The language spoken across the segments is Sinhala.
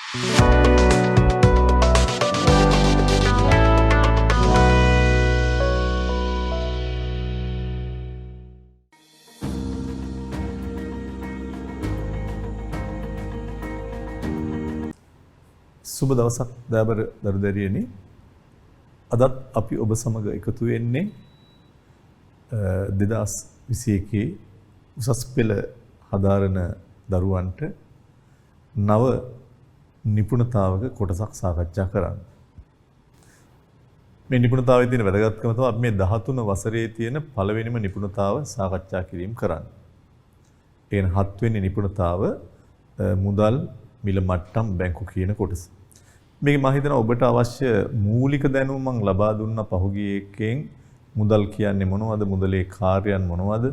සුබ දවසක් දයාබර දරුදැරියනි. අදත් අපි ඔබ සමග එකතු වෙන්නේ 2021 උසස් පෙළ හදාරන දරුවන්ට නව නිපුණතාවක කොටසක් සාකච්ඡා කරන්න. මේ නිපුණතාවයේ තියෙන වැදගත්කම තමයි අපි මේ 13 වසරේ තියෙන පළවෙනිම නිපුණතාව සාකච්ඡා කිරීම කරන්නේ. ඒ 7 වෙනි නිපුණතාව මුදල් මිල මට්ටම් බැංකු කියන කොටස. මේක මම හිතනවා ඔබට අවශ්‍ය මූලික දැනුම මම ලබා දුන්නා පහුගිය එකෙන්. මුදල් කියන්නේ මොනවද? මුදලේ කාර්යයන් මොනවද?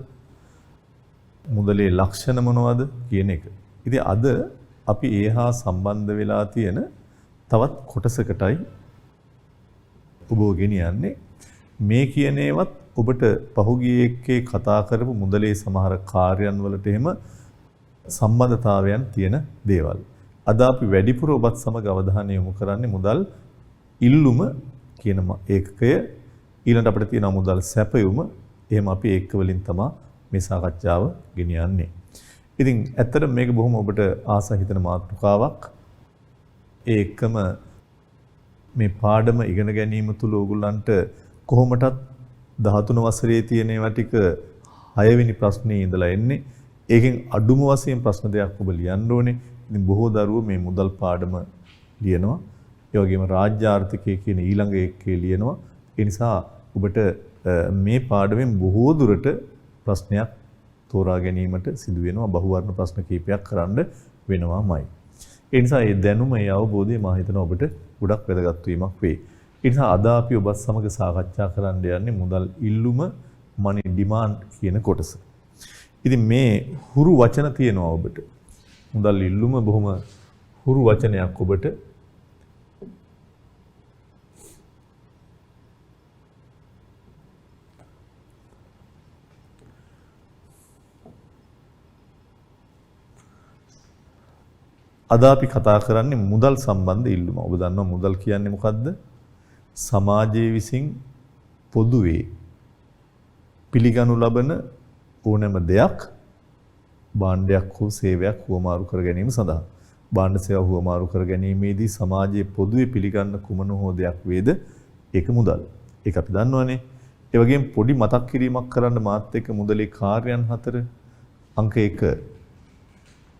මුදලේ ලක්ෂණ මොනවද කියන එක. ඉතින් අද අපි ඒහා සම්බන්ධ වෙලා තියෙන තවත් කොටසකටයි ඔබ ගෙනියන්නේ. මේ කියන ඒවත් ඔබට පහුගිය එකේ කතා කරපු මුදලේ සමහර කාර්යයන් වලට එහෙම සම්බන්ධතාවයන් තියෙන දේවල්. අද අපි වැඩිපුර ඔබත් සමග අවධානය යොමු කරන්නේ මුදල් ඉල්ලුම කියන ඒකකය. ඊළඟට අපිට තියෙනවා මුදල් සැපයුම. එහෙම අපි ඒක වලින් තමයි මේ සාකච්ඡාව ගෙනියන්නේ. ඉතින් ඇත්තට මේක බොහොම ඔබට ආස හිතන මාතෘකාවක්. ඒ එක්කම මේ පාඩම ඉගෙන ගැනීම තුළ ඕගොල්ලන්ට කොහොමටත් 13 වසරේ තියෙන ඒවා ටික 6 වෙනි ප්‍රශ්නේ ඉඳලා එන්නේ. ඒකෙන් අඩුම වශයෙන් ප්‍රශ්න දෙකක් ඔබ ලියන්න ඕනේ. ඉතින් බොහෝ දරුවෝ මේ මුදල් පාඩම ලියනවා. ඒ වගේම රාජ්‍ය ආර්ථිකය කියන ඊළඟ එකේ ලියනවා. ඒ නිසා ඔබට මේ පාඩමෙන් බොහෝ දුරට ප්‍රශ්නයක් තෝරා ගැනීමට සිදු වෙනවා. බහුවර්ණ ප්‍රශ්න කීපයක් කරන්න වෙනවාමයි. ඒ නිසා මේ දැනුම, මේ අවබෝධය මම හිතනවා ඔබට ගොඩක් වැදගත් වීමක් වෙයි. ඒ නිසා අද අපි ඔබත් සමග සාකච්ඡා කරන්න යන්නේ මුදල් ඉල්ලුම money demand කියන කොටස. ඉතින් මේ හුරු වචන තියෙනවා ඔබට. මුදල් ඉල්ලුම බොහොම හුරු වචනයක් ඔබට. අද අපි කතා කරන්නේ මුදල් සම්බන්ධ ඉල්ලුම. ඔබ දන්නවා මුදල් කියන්නේ මොකද්ද? සමාජයේ විසින් පොදුවේ පිළිගනු ලබන ඕනෑම දෙයක් භාණ්ඩයක් හෝ සේවයක් හුවමාරු කර ගැනීම සඳහා. භාණ්ඩ සේවා හුවමාරු කර ගැනීමේදී සමාජයේ පොදුවේ පිළිගන්න කුමන හෝ දෙයක් වේද ඒක මුදල්. ඒක අපි දන්නවනේ. ඒ වගේම පොඩි මතක් කිරීමක් කරන්න මාත් එක්ක මුදලේ කාර්යයන් 4 අංක 1.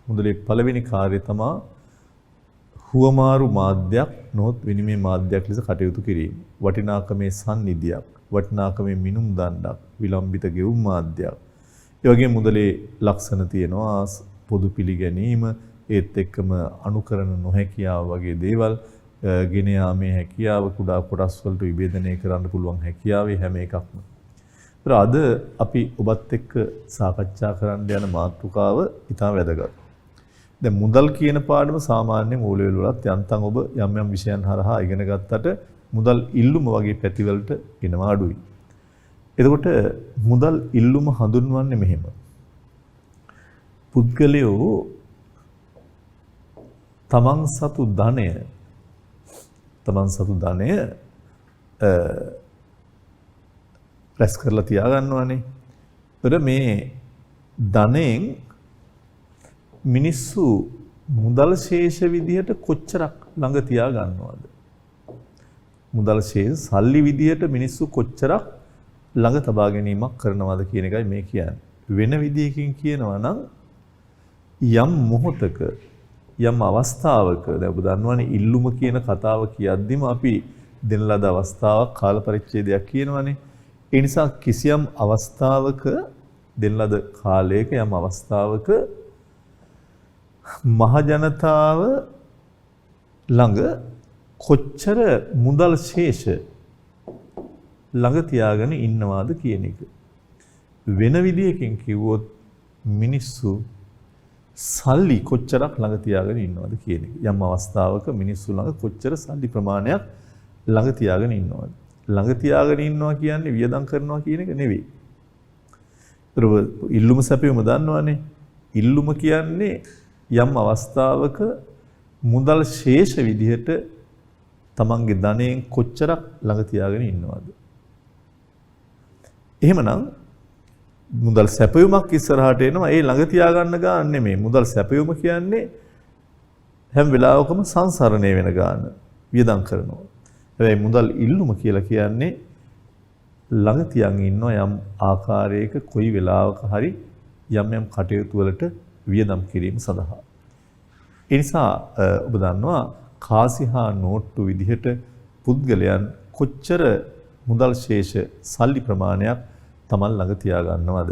මුදලේ පළවෙනි කාර්යය තමයි හුවමාරු මාධ්‍යයක් නොහොත් විනිමය මාධ්‍යයක් ලෙස කටයුතු කිරීම. වටිනාකමේ සන්නිධියක්, වටිනාකමේ මිනුම් දණ්ඩක්, විලම්භිත ගෙවුම් මාධ්‍යයක්. ඒ වගේම මුදලේ ලක්ෂණ තියෙනවා පොදු පිළිගැනීම, ඒත් එක්කම අනුකරණ නොහැකියාව වගේ දේවල්, ගෙන යාමේ හැකියාව, කුඩා කොටස් වලට විභේදනය කරන්න පුළුවන් හැකියාව හැම එකක්ම. අද අපි ඔබත් එක්ක සාකච්ඡා කරන්න යන මාතෘකාව ඉතා වැදගත්. දැන් මුදල් කියන පාඩම සාමාන්‍යයෙන් O level වලත් යන්තම් ඔබ යම් යම් විෂයන් හරහා ඉගෙන ගත්තට මුදල් ඉල්ලුම වගේ පැතිවලට එනවා අඩුයි. එතකොට මුදල් ඉල්ලුම හඳුන්වන්නේ මෙහෙම. පුද්ගලයෝ තමන් සතු ධනය රැස් කරලා තියා ගන්නවානේ. ඒතර මේ ධනෙන් මිනිස්සු මුදල් ශේෂ විදියට කොච්චරක් ළඟ තියා ගන්නවද? මුදල් ශේෂ සල්ලි විදියට මිනිස්සු කොච්චරක් ළඟ තබා ගැනීමක් කරනවද කියන එකයි මේ කියන්නේ. වෙන විදියකින් කියනවා නම් යම් මොහොතක යම් අවස්ථාවක දැන් ඔබ දන්නවනේ ඉල්ලුම කියන කතාව කියද්දිම අපි දෙන ලද අවස්ථාවක් කාල පරිච්ඡේදයක් කියනවනේ. ඒ නිසා කිසියම් අවස්ථාවක දෙන ලද කාලයක යම් අවස්ථාවක මහ ජනතාව ළඟ කොච්චර මුදල් ශේෂ ළඟ තියාගෙන ඉන්නවාද කියන එක. වෙන විදියකින් කිව්වොත් මිනිස්සු සල්ලි කොච්චරක් ළඟ තියාගෙන ඉන්නවද කියන එක. යම් අවස්ථාවක මිනිස්සු ළඟ කොච්චර සල්ලි ප්‍රමාණයක් ළඟ තියාගෙන ඉන්නවද? ළඟ තියාගෙන ඉන්නවා කියන්නේ වියදම් කරනවා කියන එක නෙවෙයි. ඉල්ලුම සැපයුම දන්නවනේ. ඉල්ලුම කියන්නේ යම් අවස්ථාවක මුදල් ශේෂ විදිහට තමන්ගේ ධනයෙන් කොච්චරක් ළඟ තියාගෙන ඉන්නවද? එහෙමනම් මුදල් සැපයුමක් ඉස්සරහට එනවා. ඒ ළඟ තියාගන්න ගාන නෙමෙයි. මුදල් සැපයුම කියන්නේ හැම වෙලාවකම සංසරණය වෙන ගාන වියදම් කරනවා. හැබැයි මුදල් ඉල්ලුම කියලා කියන්නේ ළඟ තියන් ඉන්නවා යම් ආකාරයක කොයි වෙලාවක හරි යම් යම් කටයුතු වලට වියදම් කිරීම සඳහා. ඒ නිසා ඔබ දන්නවා කාසි හා නෝට්ටු විදිහට පුද්ගලයන් කොච්චර මුදල් ශේෂ සල්ලි ප්‍රමාණයක් තමන් ළඟ තියා ගන්නවද?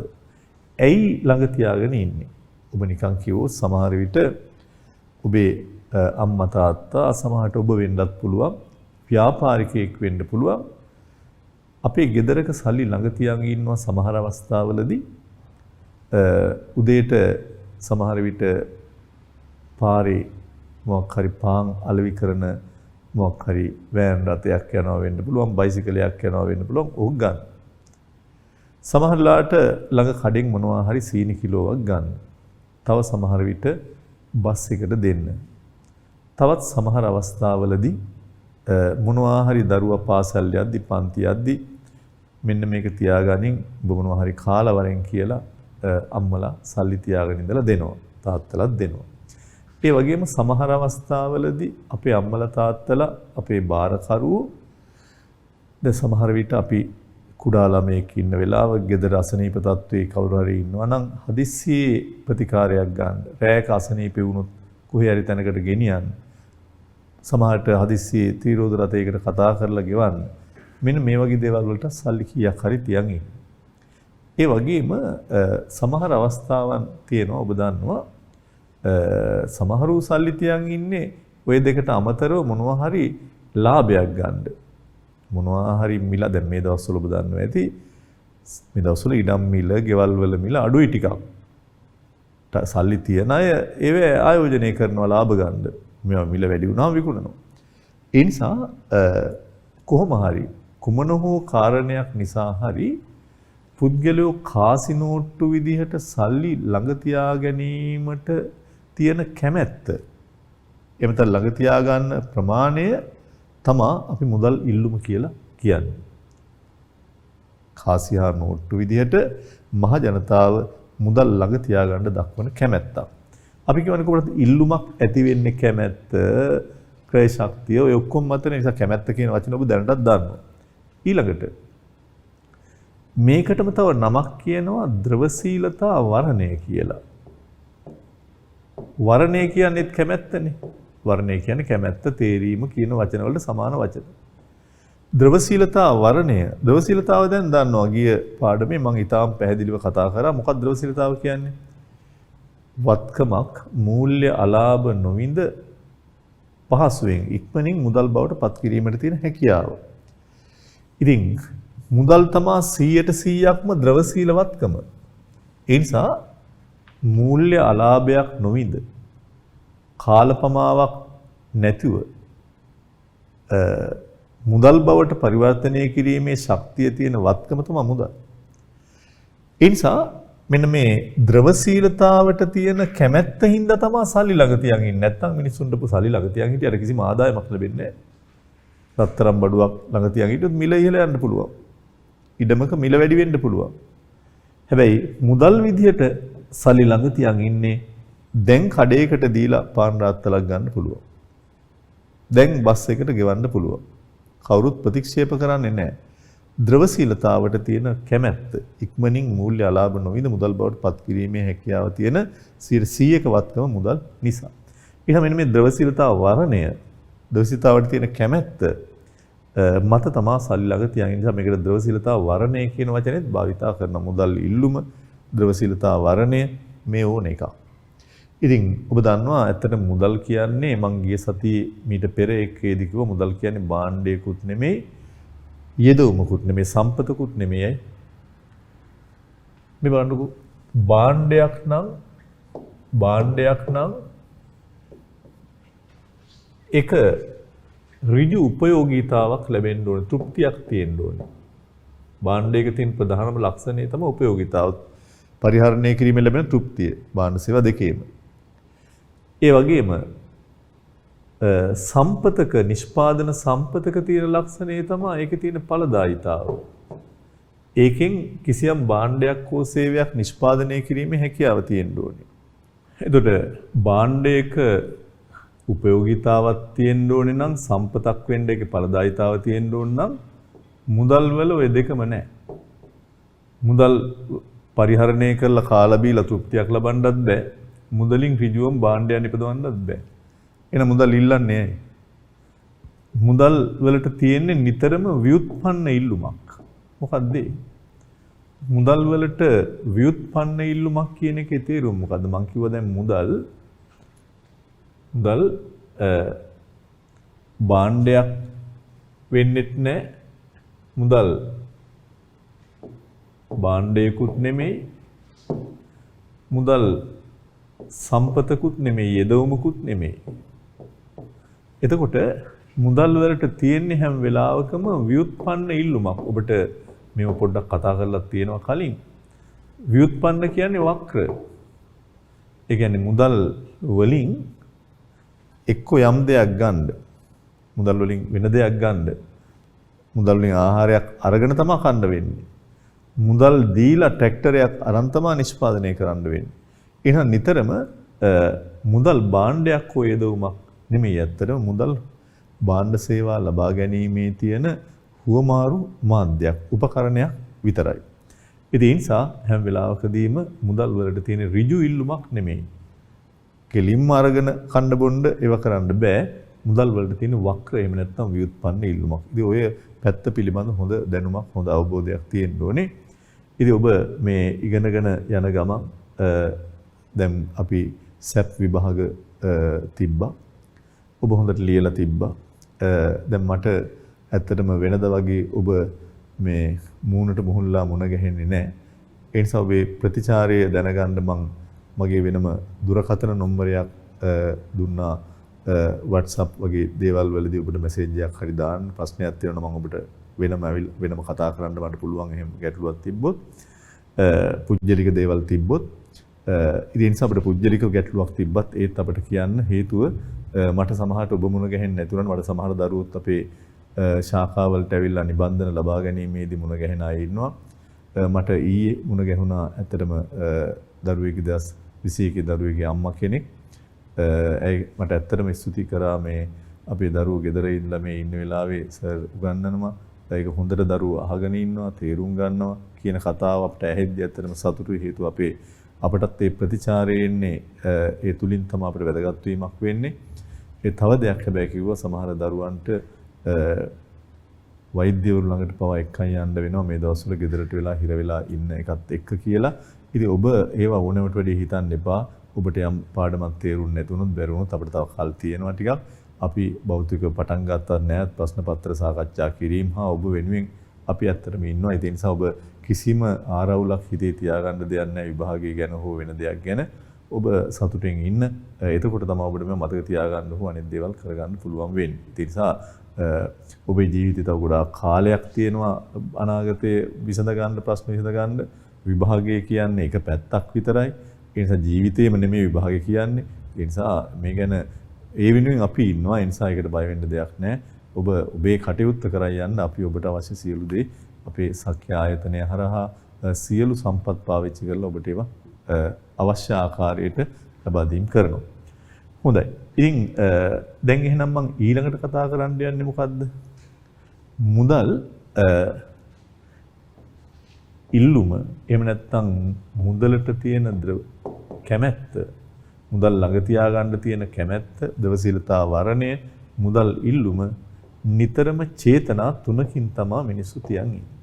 ඇයි ළඟ තියාගෙන ඉන්නේ? ඔබ නිකන් කිව්වොත් සමහර විට ඔබේ අම්මා තාත්තා සමහරට ඔබ වෙන්නත් පුළුවන්, ව්‍යාපාරිකයෙක් වෙන්න පුළුවන්. අපේ ගෙදරක සල්ලි ළඟ තියාගෙන ඉන්නවා සමහර අවස්ථාවලදී උදේට සමහර විට පාරේ මොකක් හරි පාන් අලෙවි කරන මොකක් හරි වෑන් රථයක් යනවා වෙන්න පුළුවන්, බයිසිකලයක් යනවා වෙන්න පුළුවන්. ඕක ගන්න. සමහරලාට ළඟ කඩෙන් මොනවා හරි සීනි කිලෝවක් ගන්න. තව සමහර විට බස් එකට දෙන්න. තවත් සමහර අවස්ථාවලදී මොනවා හරි දරුවා පාසල් යද්දි පන්ති යද්දි මෙන්න මේක තියාගනින් ඔබ මොනවා හරි කාලා වරෙන් කියලා අම්මලා සල්ලි තියාගෙන ඉඳලා දෙනවා. තාත්තලාත් දෙනවා. ඒ වගේම සමහර අවස්ථාවලදී අපේ අම්මලා තාත්තලා අපේ බාරකරුවෝ දැන් සමහර විට අපි කුඩා ළමයෙක් ඉන්න වෙලාවක ගෙදර අසනීප තත්ත්වයේ කවුරු හරි ඉන්නවා නම් හදිස්සියේ ප්‍රතිකාරයක් ගන්න. රැයක අසනීප වුණොත් කොහේ හරි තැනකට ගෙනියන්න. සමහරට හදිස්සියේ ත්‍රිරෝද රථයකට කතා කරලා ගෙවන්න. මෙන්න මේ වගේ දේවල් වලට සල්ලි කීයක් හරි තියන් ඉන්න. ඒ වගේම සමහර අවස්ථාවන් තියෙනවා ඔබ දන්නවා සමහරු සල්ලි තියන් ඉන්නේ ওই දෙකට අමතරව මොනවා හරි ලාභයක් ගන්න. මොනවා හරි මිල දැන් මේ දවස්වල ඔබ දන්නවා ඇති මේ දවස්වල ඉඩම් මිල, ගෙවල් වල මිල අඩුයි ටිකක්. සල්ලි තියන අය ඒව ආයෝජනය කරනවා ලාභ ගන්න. මේවා මිල වැඩි වුණාම විකුණනවා. ඒ නිසා කොහොම හරි කුමන හෝ කාරණයක් නිසා හරි පුද්ගලයෝ කාසි නෝට්ටු විදිහට සල්ලි ළඟ තියා ගැනීමට තියෙන කැමැත්ත එමෙතන ළඟ තියා ගන්න ප්‍රමාණය තමා අපි මුදල් ඉල්ලුම කියලා කියන්නේ. කාසි හා නෝට්ටු විදිහට මහ ජනතාව මුදල් ළඟ තියා ගන්න දක්වන කැමැත්ත. අපි කියවනේ කොහොමද ඉල්ලුමක් ඇති වෙන්නේ කැමැත්ත, ක්‍රය ශක්තිය ඔය ඔක්කොම මත නිසා කැමැත්ත කියන වචන ඔබ දැනටත් දන්නවා. ඊළඟට මේකටම තව නමක් කියනවා ද්‍රවශීලතා වර්ණය කියලා. වර්ණය කියන්නේත් කැමැත්තනේ. වර්ණය කියන්නේ කැමැත්ත, තේරීම කියන වචන වලට සමාන වචන. ද්‍රවශීලතා වර්ණය. ද්‍රවශීලතාව දැන් දන්නවා ගිය පාඩමේ මම ඊටාම් පැහැදිලිව කතා කරා. මොකක්ද ද්‍රවශීලතාව කියන්නේ? වත්කමක් මූල්‍ය අලාභ නොවිඳ පහසුවෙන් ඉක්මනින් මුදල් බවට පත් කිරීමට තියෙන හැකියාව. ඉතින් මුදල් තමා 100%ක්ම ද්‍රවශීලවත්කම. ඒ නිසා මූල්‍ය අලාභයක් නොවිඳ කාලපමාවක් නැතිව මුදල් බවට පරිවර්තනය කිරීමේ ශක්තිය තියෙන වත්කම තමයි මුදල්. ඒ නිසා මෙන්න මේ ද්‍රවශීලතාවට තියෙන කැමැත්ත හින්දා තමයි සල්ලි ළඟ තියන් ඉන්නේ. නැත්තම් මිනිස්සුන්ට සල්ලි ළඟ තියන් හිටියට කිසිම ආදායමක් ලැබෙන්නේ නැහැ. රත්තරන් බඩුවක් ළඟ තියන් හිටියොත් මිල ඉහළ යන්න පුළුවන්. ඉඩමක මිල වැඩි වෙන්න පුළුවන්. හැබැයි මුදල් විදියට සල්ලි ළඟ තියන් ඉන්නේ දැන් කඩේකට දීලා පාන් රාත්තලක් ගන්න පුළුවන්. දැන් බස් එකට ගෙවන්න පුළුවන්. කවුරුත් ප්‍රතික්ෂේප කරන්නේ නැහැ. ද්‍රවශීලතාවට තියෙන කැමැත්ත ඉක්මනින් මූල්‍ය අලාභ නොවිඳ මුදල් බවට පත් කිරීමේ හැකියාව තියෙන 100ක වත්කම මුදල් නිසා. ඊට මෙන්න මේ ද්‍රවශීලතාව වර්ණය, ද්‍රවශීලතාවට තියෙන කැමැත්ත මත තමා සල්ලි ළඟ තියන් ඉන්න නිසා මේකට ද්‍රවශීලතාව වර්ණය කියන වචනේත් භාවිතා කරන මුදල් ඉල්ලුම, ද්‍රවශීලතාව වර්ණය මේ ඕන එකක්. ඉතින් ඔබ දන්නවා ඇත්තට මුදල් කියන්නේ මං ගිය සතියේ මීට පෙර එකේදී කිව්වා මුදල් කියන්නේ භාණ්ඩයකුත් නෙමෙයි, යෙදවුමකුත් නෙමෙයි, සම්පතකුත් නෙමෙයි. මේ බලන්නකෝ භාණ්ඩයක් නම් එක ඍජු උපයෝගීතාවක් ලැබෙන්න ඕනේ, තෘප්තියක් තියෙන්න ඕනේ. භාණ්ඩයක තියෙන ප්‍රධානම ලක්ෂණය තමයි උපයෝගීතාව. පරිහරණය කිරීමෙන් ලැබෙන තෘප්තිය. භාණ්ඩ සේවා දෙකේම. ඒ වගේම සම්පතක නිෂ්පාදන සම්පතක තියෙන ලක්ෂණය තමයි ඒකේ තියෙන ඵලදායිතාව. ඒකෙන් කිසියම් භාණ්ඩයක් හෝ සේවයක් නිෂ්පාදනය කිරීමේ හැකියාව තියෙන්න ඕනේ. එතකොට භාණ්ඩයක උපයෝගීතාවක් තියෙන්න ඕනේ නම් සම්පතක් වෙන්න ඒකේ ඵලදායිතාව තියෙන්න ඕන නම් මුදල් වල ওই දෙකම නැහැ. මුදල් පරිහරණය කරලා කාලා බීලා තෘප්තියක් ලබන්නත් බෑ. මුදලින් ඍජුවම භාණ්ඩයක් ඉපදවන්නත් බෑ. එහෙනම් මුදල් ඉල්ලන්නේ ඇයි? මුදල් වලට තියෙන්නේ නිතරම ව්‍යුත්පන්න ඉල්ලුමක්. මොකද්ද? මුදල් වලට ව්‍යුත්පන්න ඉල්ලුමක් කියන එකේ තේරුම මොකද්ද? මං කිව්වා දැන් මුදල් භාණ්ඩයක් වෙන්නෙත් නැහැ. මුදල් භාණ්ඩයකුත් නෙමෙයි. මුදල් සම්පතකුත් නෙමෙයි, යෙදවුමකුත් නෙමෙයි. එතකොට මුදල් වලට තියෙන්නේ හැම වෙලාවකම ව්‍යුත්පන්න ඉල්ලුමක්. ඔබට මේව පොඩ්ඩක් කතා කරලා තියෙනවා කලින්. ව්‍යුත්පන්න කියන්නේ වක්‍ර. ඒ කියන්නේ මුදල් වලින් එක්ක යම් දෙයක් ගන්න. මුදල් වලින් වෙන දෙයක් ගන්න. මුදල් වලින් ආහාරයක් අරගෙන තමයි කන්න වෙන්නේ. මුදල් දීලා ට්‍රැක්ටරයක් අරන් තමයි නිෂ්පාදනය කරන්න වෙන්නේ. එහෙනම් නිතරම මුදල් භාණ්ඩයක් හෝ යෙදවුමක් නෙමෙයි. ඇත්තටම මුදල් භාණ්ඩ සේවා ලබා ගැනීමේ තියෙන හුවමාරු මාධ්‍යයක්, උපකරණයක් විතරයි. ඉතින් ඒ නිසා හැම වෙලාවකදීම මුදල් වලට තියෙන ඍජු ඉල්ලුමක් නෙමෙයි. කෙලින්ම අරගෙන කන්න බොන්න ඒව කරන්න බෑ. මුදල් වලට තියෙන වක්‍ර එහෙම නැත්නම් ව්‍යුත්පන්න ඉල්ලුමක්. ඉතින් ඔය පැත්ත පිළිබඳ හොඳ දැනුමක්, හොඳ අවබෝධයක් තියෙන්න ඕනේ. ඉතින් ඔබ මේ ඉගෙනගෙන යන ගමන් දැන් අපි සැප් විභාග තිබ්බා. ඔබ හොඳට ලියලා තිබ්බා. දැන් මට ඇත්තටම වෙනද වගේ ඔබ මේ මූණට මුහුණලා මුණ ගැහෙන්නේ නැහැ. ඒ නිසා ඔබේ ප්‍රතිචාරය දැනගන්න මම මගේ වෙනම දුරකථන නම්බරයක් දුන්නා. WhatsApp වගේ දේවල් වලදී ඔබට මැසේජ් එකක් හරි දාන්න ප්‍රශ්නයක් තියෙනවා මම ඔබට වෙනම කතා කරන්න මට පුළුවන් එහෙම ගැටලුවක් තිබ්බොත් පුජ්‍යලික දේවල් තිබ්බොත් ඉතින් නිසා අපිට පුජ්‍යලික ගැටලුවක් තිබ්බත් ඒත් අපිට කියන්න හේතුව මට සමහරට ඔබ මුණ ගැහෙන්නේ නැතුණා මට සමහර දරුවොත් අපේ ශාඛාවලට ඇවිල්ලා නිබන්ධන ලබා ගැනීමේදී මුණ ගැහෙන අය ඉන්නවා. මට ඊයේ මුණ ගැහුණා ඇත්තටම දරුවෙක්ගේ 2021 දරුවෙක්ගේ අම්මා කෙනෙක්. ඇයි මට ඇත්තටම ස්තුති කරා මේ අපේ දරුවෝ ගෙදර ඉඳලා මේ ඉන්න වෙලාවේ සර් උගන්වනවා. ඒක හොඳට දරුවෝ අහගෙන ඉන්නවා, තේරුම් ගන්නවා කියන කතාව අපිට ඇහෙද්දි ඇත්තටම සතුටුයි. හේතුව අපටත් මේ ප්‍රතිචාරය එන්නේ ඒ තුලින් තමයි අපිට වැදගත් වීමක් වෙන්නේ. ඒ තව දෙයක් හැබැයි කිව්වා සමහර දරුවන්ට වෛද්‍යවරු ළඟට පවා එක්කන් යන්න වෙනවා මේ දවස්වල ගෙදරට වෙලා හිර වෙලා ඉන්න එකත් එක්ක කියලා. ඉතින් ඔබ ඒවා ඕනෑමට වැඩි හිතන්න එපා. ඔබට යම් පාඩමක් තේරුන්නේ නැතුනොත් බැරුණොත් අපිට තව කල් තියෙනවා ටිකක්. අපි භෞතිකව පටන් ගත්තත් නැත් ප්‍රශ්න පත්‍ර සාකච්ඡා කිරීම හා ඔබ වෙනුවෙන් අපි ඇත්තටම ඉන්නවා. ඒ නිසා ඔබ කිසිම ආරවුලක් හිතේ තියාගන්න දෙයක් නැහැ විභාගය ගැන හෝ වෙන දෙයක් ගැන. ඔබ සතුටින් ඉන්න. එතකොට තමයි ඔබට මේ මතක තියාගන්න හෝ අනිත් දේවල් කරගන්න පුළුවන් වෙන්නේ. ඒ නිසා ඔබේ ජීවිතේ තව ගොඩාක් කාලයක් තියෙනවා අනාගතයේ විසඳ ගන්න ප්‍රශ්න විසඳ ගන්න. විභාගය කියන්නේ එක පැත්තක් විතරයි. ඒ නිසා ජීවිතේම නෙමෙයි විභාගය කියන්නේ. ඒ නිසා මේ ගැන ඒ වෙනුවෙන් අපි ඉන්නවා. ඒ නිසා ඒකට බය වෙන්න දෙයක් නැහැ. ඔබ ඔබේ කටයුත්ත කරන් යන්න අපි ඔබට අවශ්‍ය සියලු දේ අපේ සක්‍ය ආයතනය හරහා සියලු සම්පත් පාවිච්චි කරලා ඔබට ඒවා අවශ්‍ය ආකාරයට ලබා දීම් කරනවා. හොඳයි. ඉතින් දැන් එහෙනම් මම ඊළඟට කතා කරන්න යන්නේ මොකද්ද? මුදල් ඉල්ලුම එහෙම නැත්නම් මුදලට තියෙන කැමැත්ත, මුදල් ළඟ තියාගන්න තියෙන කැමැත්ත, දවසිලතා වරණය, මුදල් ඉල්ලුම නිතරම චේතනා තුනකින් තමයි මිනිස්සු තියන් ඉන්නේ.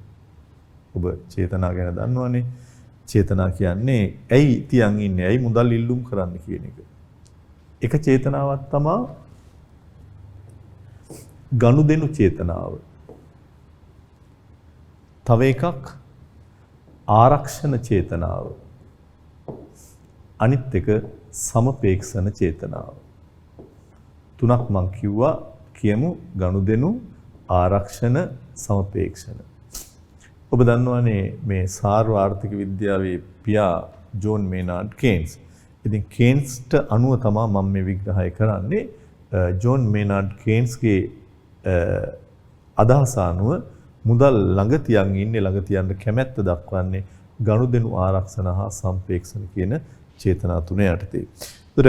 ඔබ චේතනා ගැන දන්නවනේ. චේතනා කියන්නේ ඇයි තියන් ඉන්නේ? ඇයි මුදල් ඉල්ලුම් කරන්න කියන එක. එක චේතනාවක් තමයි ගනුදෙනු චේතනාව. තව එකක් ආරක්ෂණ චේතනාව. අනිත් එක සමපේක්ෂණ චේතනාව. තුනක් මං කිව්වා කියමු ගනුදෙනු ආරක්ෂණ සමපේක්ෂණ. ඔබ දන්නවනේ මේ සාර්ව ආර්ථික විද්‍යාවේ පියා ජෝන් මේනාඩ් කේන්ස්. ඉතින් කේන්ස්ට අනුව තමයි මම මේ විග්‍රහය කරන්නේ. ජෝන් මේනාඩ් කේන්ස්ගේ අදහස අනුව මුදල් ළඟ තියන් ඉන්නේ ළඟ තියන්න කැමැත්ත දක්වන්නේ ගනුදෙනු ආරක්ෂණ හා සම්පේක්ෂණ කියන චේතනා තුන යටතේ. ඒතර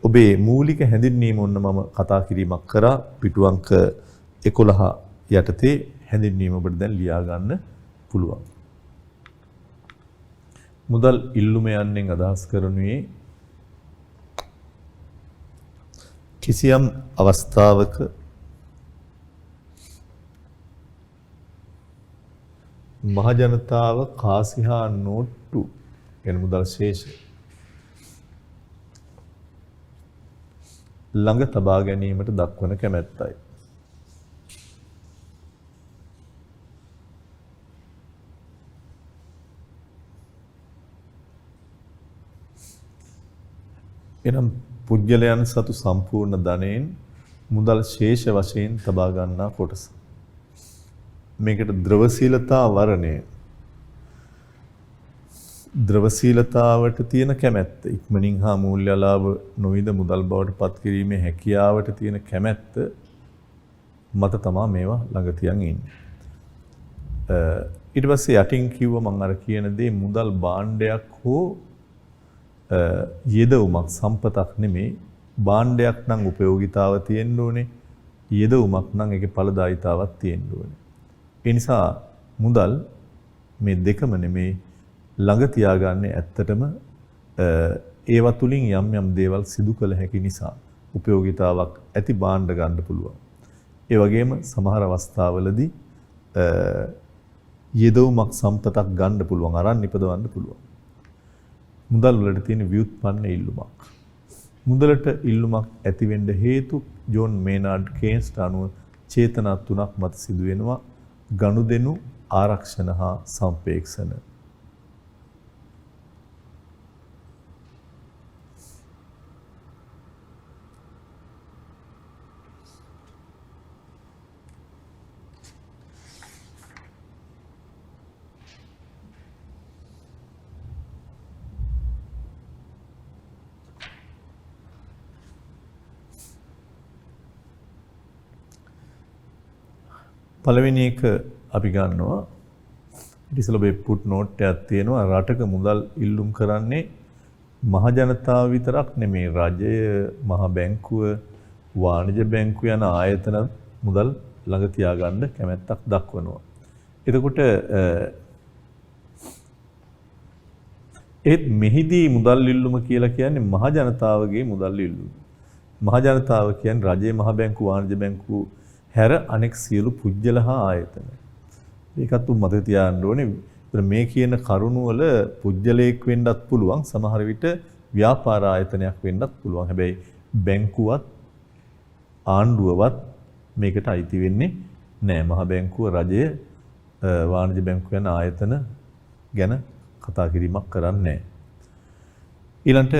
ඔබේ මූලික හැඳින්වීම ඔන්න මම කතා කිරීමක් කරා පිටු අංක 11 යටතේ හැඳින්වීම ඔබට දැන් ලියා ගන්න පුළුවන්. මුදල් ඉල්ලුම යන්නෙන් අදහස් කරනුයේ කිසියම් අවස්ථාවක මහජනතාව කාසි හා නෝට්ටු කියන මුදල් ශේෂ ළඟ තබා ගැනීමට දක්වන කැමැත්තයි. එනම් පුද්ගලයන් සතු සම්පූර්ණ ධනයෙන් මුදල් ශේෂ වශයෙන් තබා ගන්නා කොටස. මේකට ද්‍රවශීලතා වරණය. ද්‍රවශීලතාවට තියෙන කැමැත්ත, ඉක්මනින් හා මූල්‍ය ලාභ නොවිඳ මුදල් බවට පත් කිරීමේ හැකියාවට තියෙන කැමැත්ත මත තමයි මේවා ළඟ තියන් ඉන්නේ. ඊට පස්සේ යටින් කිව්ව මම අර කියන දේ මුදල් භාණ්ඩයක් හෝ යෙදවුමක් සම්පතක් නෙමේ. භාණ්ඩයක් නම් උපයෝගීතාව තියෙන්න ඕනේ. යෙදවුමක් නම් ඒකේ ඵලදායීතාවක් තියෙන්න ඕනේ. ඒ නිසා මුදල් මේ දෙකම නෙමේ ළඟ තියාගන්නේ ඇත්තටම ඒවා තුලින් යම් යම් දේවල් සිදු කළ හැකි නිසා උපයෝගීතාවක් ඇති භාණ්ඩ ගන්න පුළුවන්. ඒ වගේම සමහර අවස්ථාවලදී යෙදවුමක් සම්පතක් ගන්න පුළුවන්, අරන් නිපදවන්න පුළුවන්. මුදල් වලට තියෙන ව්‍යුත්පන්න ඉල්ලුමක්. මුදලට ඉල්ලුමක් ඇති වෙන්න හේතු ජෝන් මේනාඩ් කේන්ස්ට අනුව චේතනා තුනක් මත සිදු වෙනවා. ගනුදෙනු, ආරක්ෂණ හා සම්පේක්ෂණ. පළවෙනි එක අපි ගන්නවා ඉතින් ඔබේ පුට් නෝට් එකක් තියෙනවා රටක මුදල් ඉල්ලුම් කරන්නේ මහ ජනතාව විතරක් නෙමේ රජය මහ බැංකුව වාණිජ බැංකුව යන ආයතන මුදල් ළඟ තියාගන්න කැමැත්තක් දක්වනවා. එතකොට ඒත් මෙහිදී මුදල් ඉල්ලුම කියලා කියන්නේ මහ ජනතාවගේ මුදල් ඉල්ලුම. මහ ජනතාව කියන්නේ රජයේ මහ බැංකුව වාණිජ බැංකුව හැර අනෙක් සියලු පුජ්‍යල හා ආයතන. මේකත් මතක තියාගන්න ඕනේ. මේ කියන කරුණු වල පුජ්‍යලයක් වෙන්නත් පුළුවන්, සමහර විට ව්‍යාපාර ආයතනයක් වෙන්නත් පුළුවන්. හැබැයි බැංකුවත් ආණ්ඩුවවත් මේකට අයිති වෙන්නේ නැහැ. මහ බැංකුව රජය වාණිජ බැංකුව යන ආයතන ගැන කතා කිරීමක් කරන්නේ නැහැ. ඊළඟට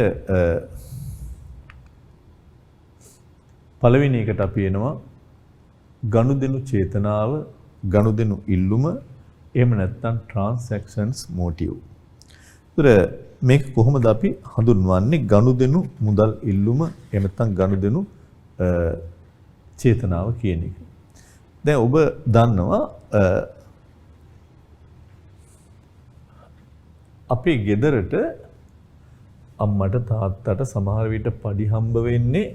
පළවෙනි එකට අපි එනවා ගනුදෙනු චේතනාව, ගනුදෙනු ඉල්ලුම, එහෙම නැත්නම් transactions motive. ඒතර මේක කොහොමද අපි හඳුන්වන්නේ? ගනුදෙනු මුදල් ඉල්ලුම, එහෙම නැත්නම් ගනුදෙනු චේතනාව කියන එක. දැන් ඔබ දන්නවා අපේ ගෙදරට අම්මට තාත්තට සමහර විට පඩි හම්බ වෙන්නේ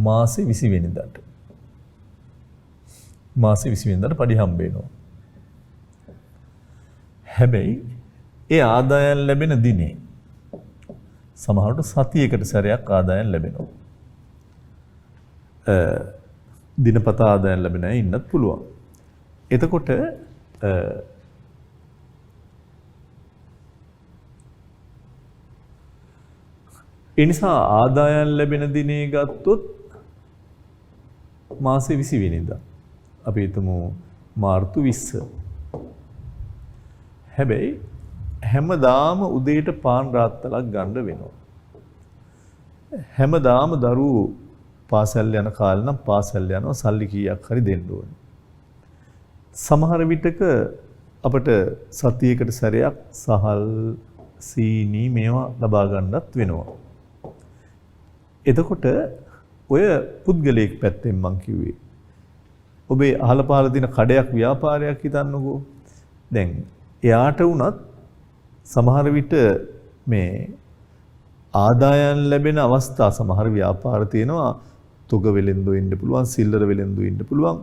මාසේ 20 වෙනිදාට. මාසේ 20 වෙනිදාට පඩි හම්බ වෙනවා. හැබැයි ඒ ආදායම් ලැබෙන දිනේ සමහරවිට සතියකට සැරයක් ආදායම් ලැබෙනවා. දිනපතා ආදායම් ලැබෙන අය ඉන්නත් පුළුවන්. එතකොට ඒ නිසා ආදායම් ලැබෙන දිනේ ගත්තොත් මාසේ 20 වෙනිදා අපි හිතමු මාර්තු 20. හැබැයි හැමදාම උදේට පාන් රාත්තලක් ගන්න වෙනවා. හැමදාම දරුවෝ පාසල් යන කාලේ නම් පාසල් යනවා සල්ලි කීයක් හරි දෙන්න ඕනේ. සමහර විටක අපිට සතියකට සැරයක් සහල් සීනි මේවා ලබා ගන්නත් වෙනවා. එතකොට ඔය පුද්ගලයෙක් පැත්තෙන් මං කිව්වේ. ඔබේ අහල පහල දින කඩයක් ව්‍යාපාරයක් හිතන්නකෝ. දැන් එයාට වුණත් සමහර විට මේ ආදායම් ලැබෙන අවස්ථා සමහර ව්‍යාපාර තියෙනවා. තුග වෙලෙන්දෝ ඉන්න පුළුවන්, සිල්ලර වෙලෙන්දෝ ඉන්න පුළුවන්.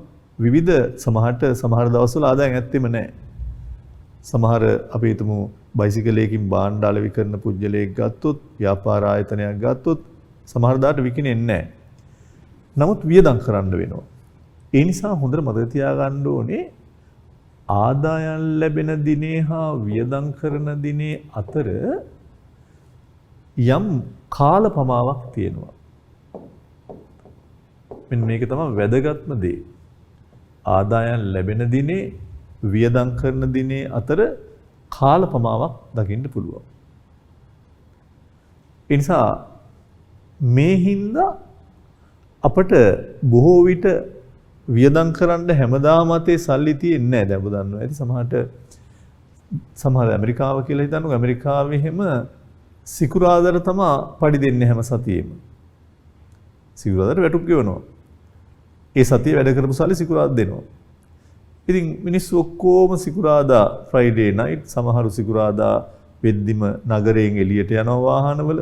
විවිධ සමහර දවස්වල ආදායම් ඇත්තෙම නැහැ. සමහර අපි හිතමු බයිසිකලයකින් භාණ්ඩ අලෙවි කරන පුජ්‍යලයක් ගත්තොත්, ව්‍යාපාර ආයතනයක් ගත්තොත් සමහර දාට විකිනෙන්නේ නැහැ. නමුත් වියදම් කරන්න වෙනවා. ඒ නිසා හොඳට මතක තියාගන්න ඕනේ ආදායම් ලැබෙන දිනේ හා වියදම් කරන දිනේ අතර යම් කාල පමාවක් තියෙනවා. මෙන්න මේක තමයි වැදගත්ම දේ. ආදායම් ලැබෙන දිනේ වියදම් කරන දිනේ අතර කාල පමාවක් දකින්න පුළුවන්. ඒ නිසා මේ හින්දා අපට බොහෝ විට වියදම් කරන්න හැමදාම අතේ සල්ලි තියෙන්නේ නැහැ. දැන් ඔබ දන්නවා ඇති සමහර ඇමරිකාව කියලා හිතන්නකො. ඇමරිකාවේ හැම සිකුරාදාට තමයි පඩි දෙන්නේ හැම සතියෙම. සිකුරාදාට වැටුප් ගෙවනවා. ඒ සතිය වැඩ කරපු සල්ලි සිකුරාදා දෙනවා. ඉතින් මිනිස්සු ඔක්කොම සිකුරාදා ෆ්‍රයිඩේ නයිට් සමහරු සිකුරාදා වෙද්දිම නගරයෙන් එළියට යනවා වාහනවල.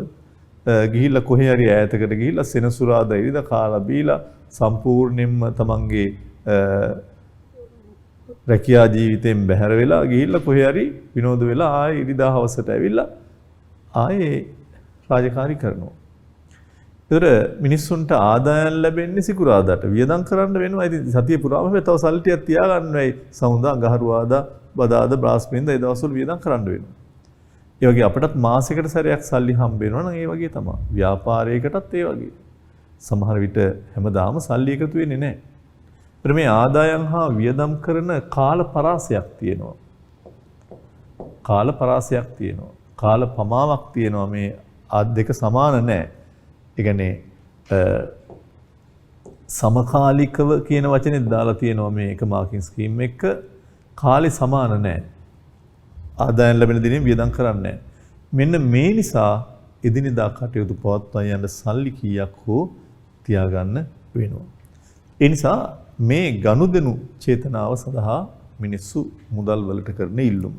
ගිහිල්ලා කොහේ හරි ඈතකට ගිහිල්ලා සෙනසුරාදා ඉරිදා කාලා බීලා සම්පූර්ණයෙන්ම තමන්ගේ රැකියා ජීවිතයෙන් බැහැර වෙලා ගිහිල්ලා කොහේ හරි විනෝද වෙලා ආයේ ඉරිදා හවසට ඇවිල්ලා ආයේ රාජකාරී කරනවා. ඒතර මිනිස්සුන්ට ආදායම් ලැබෙන්නේ සිකුරාදාට. වියදම් කරන්න වෙනවා. ඉතින් සතිය පුරාම තව සල්ලි ටිකක් තියාගන්න වෙයි. සමුදා, අඟහරුවාදා, බදාදා, බ්‍රහස්පතින්දා ඒ දවස්වල වියදම් කරන්න වෙනවා. ඒ වගේ අපටත් මාසෙකට සැරයක් සල්ලි හම්බ වෙනවා නම් ඒ වගේ තමයි. ව්‍යාපාරයකටත් ඒ වගේ. සමහර විට හැමදාම සල්ලි එකතු වෙන්නේ නැහැ. ඒතර මේ ආදායම් හා වියදම් කරන කාල පරාසයක් තියෙනවා. කාල පරාසයක් තියෙනවා. කාල පමාවක් තියෙනවා. මේ දෙක සමාන නැහැ. ඒ කියන්නේ සමකාලිකව කියන වචනේ දාලා තියෙනවා මේ එක මාකින් ස්කීම් එක. කාලේ සමාන නැහැ. ආදායම් ලැබෙන දිනේ වියදම් කරන්නේ නැහැ. මෙන්න මේ නිසා එදිනෙදා කටයුතු පවත්වා යන්න සල්ලි කීයක් හෝ තියාගන්න වෙනවා. ඒ නිසා මේ ගනුදෙනු චේතනාව සඳහා මිනිස්සු මුදල් වලට කරන ඉල්ලුම.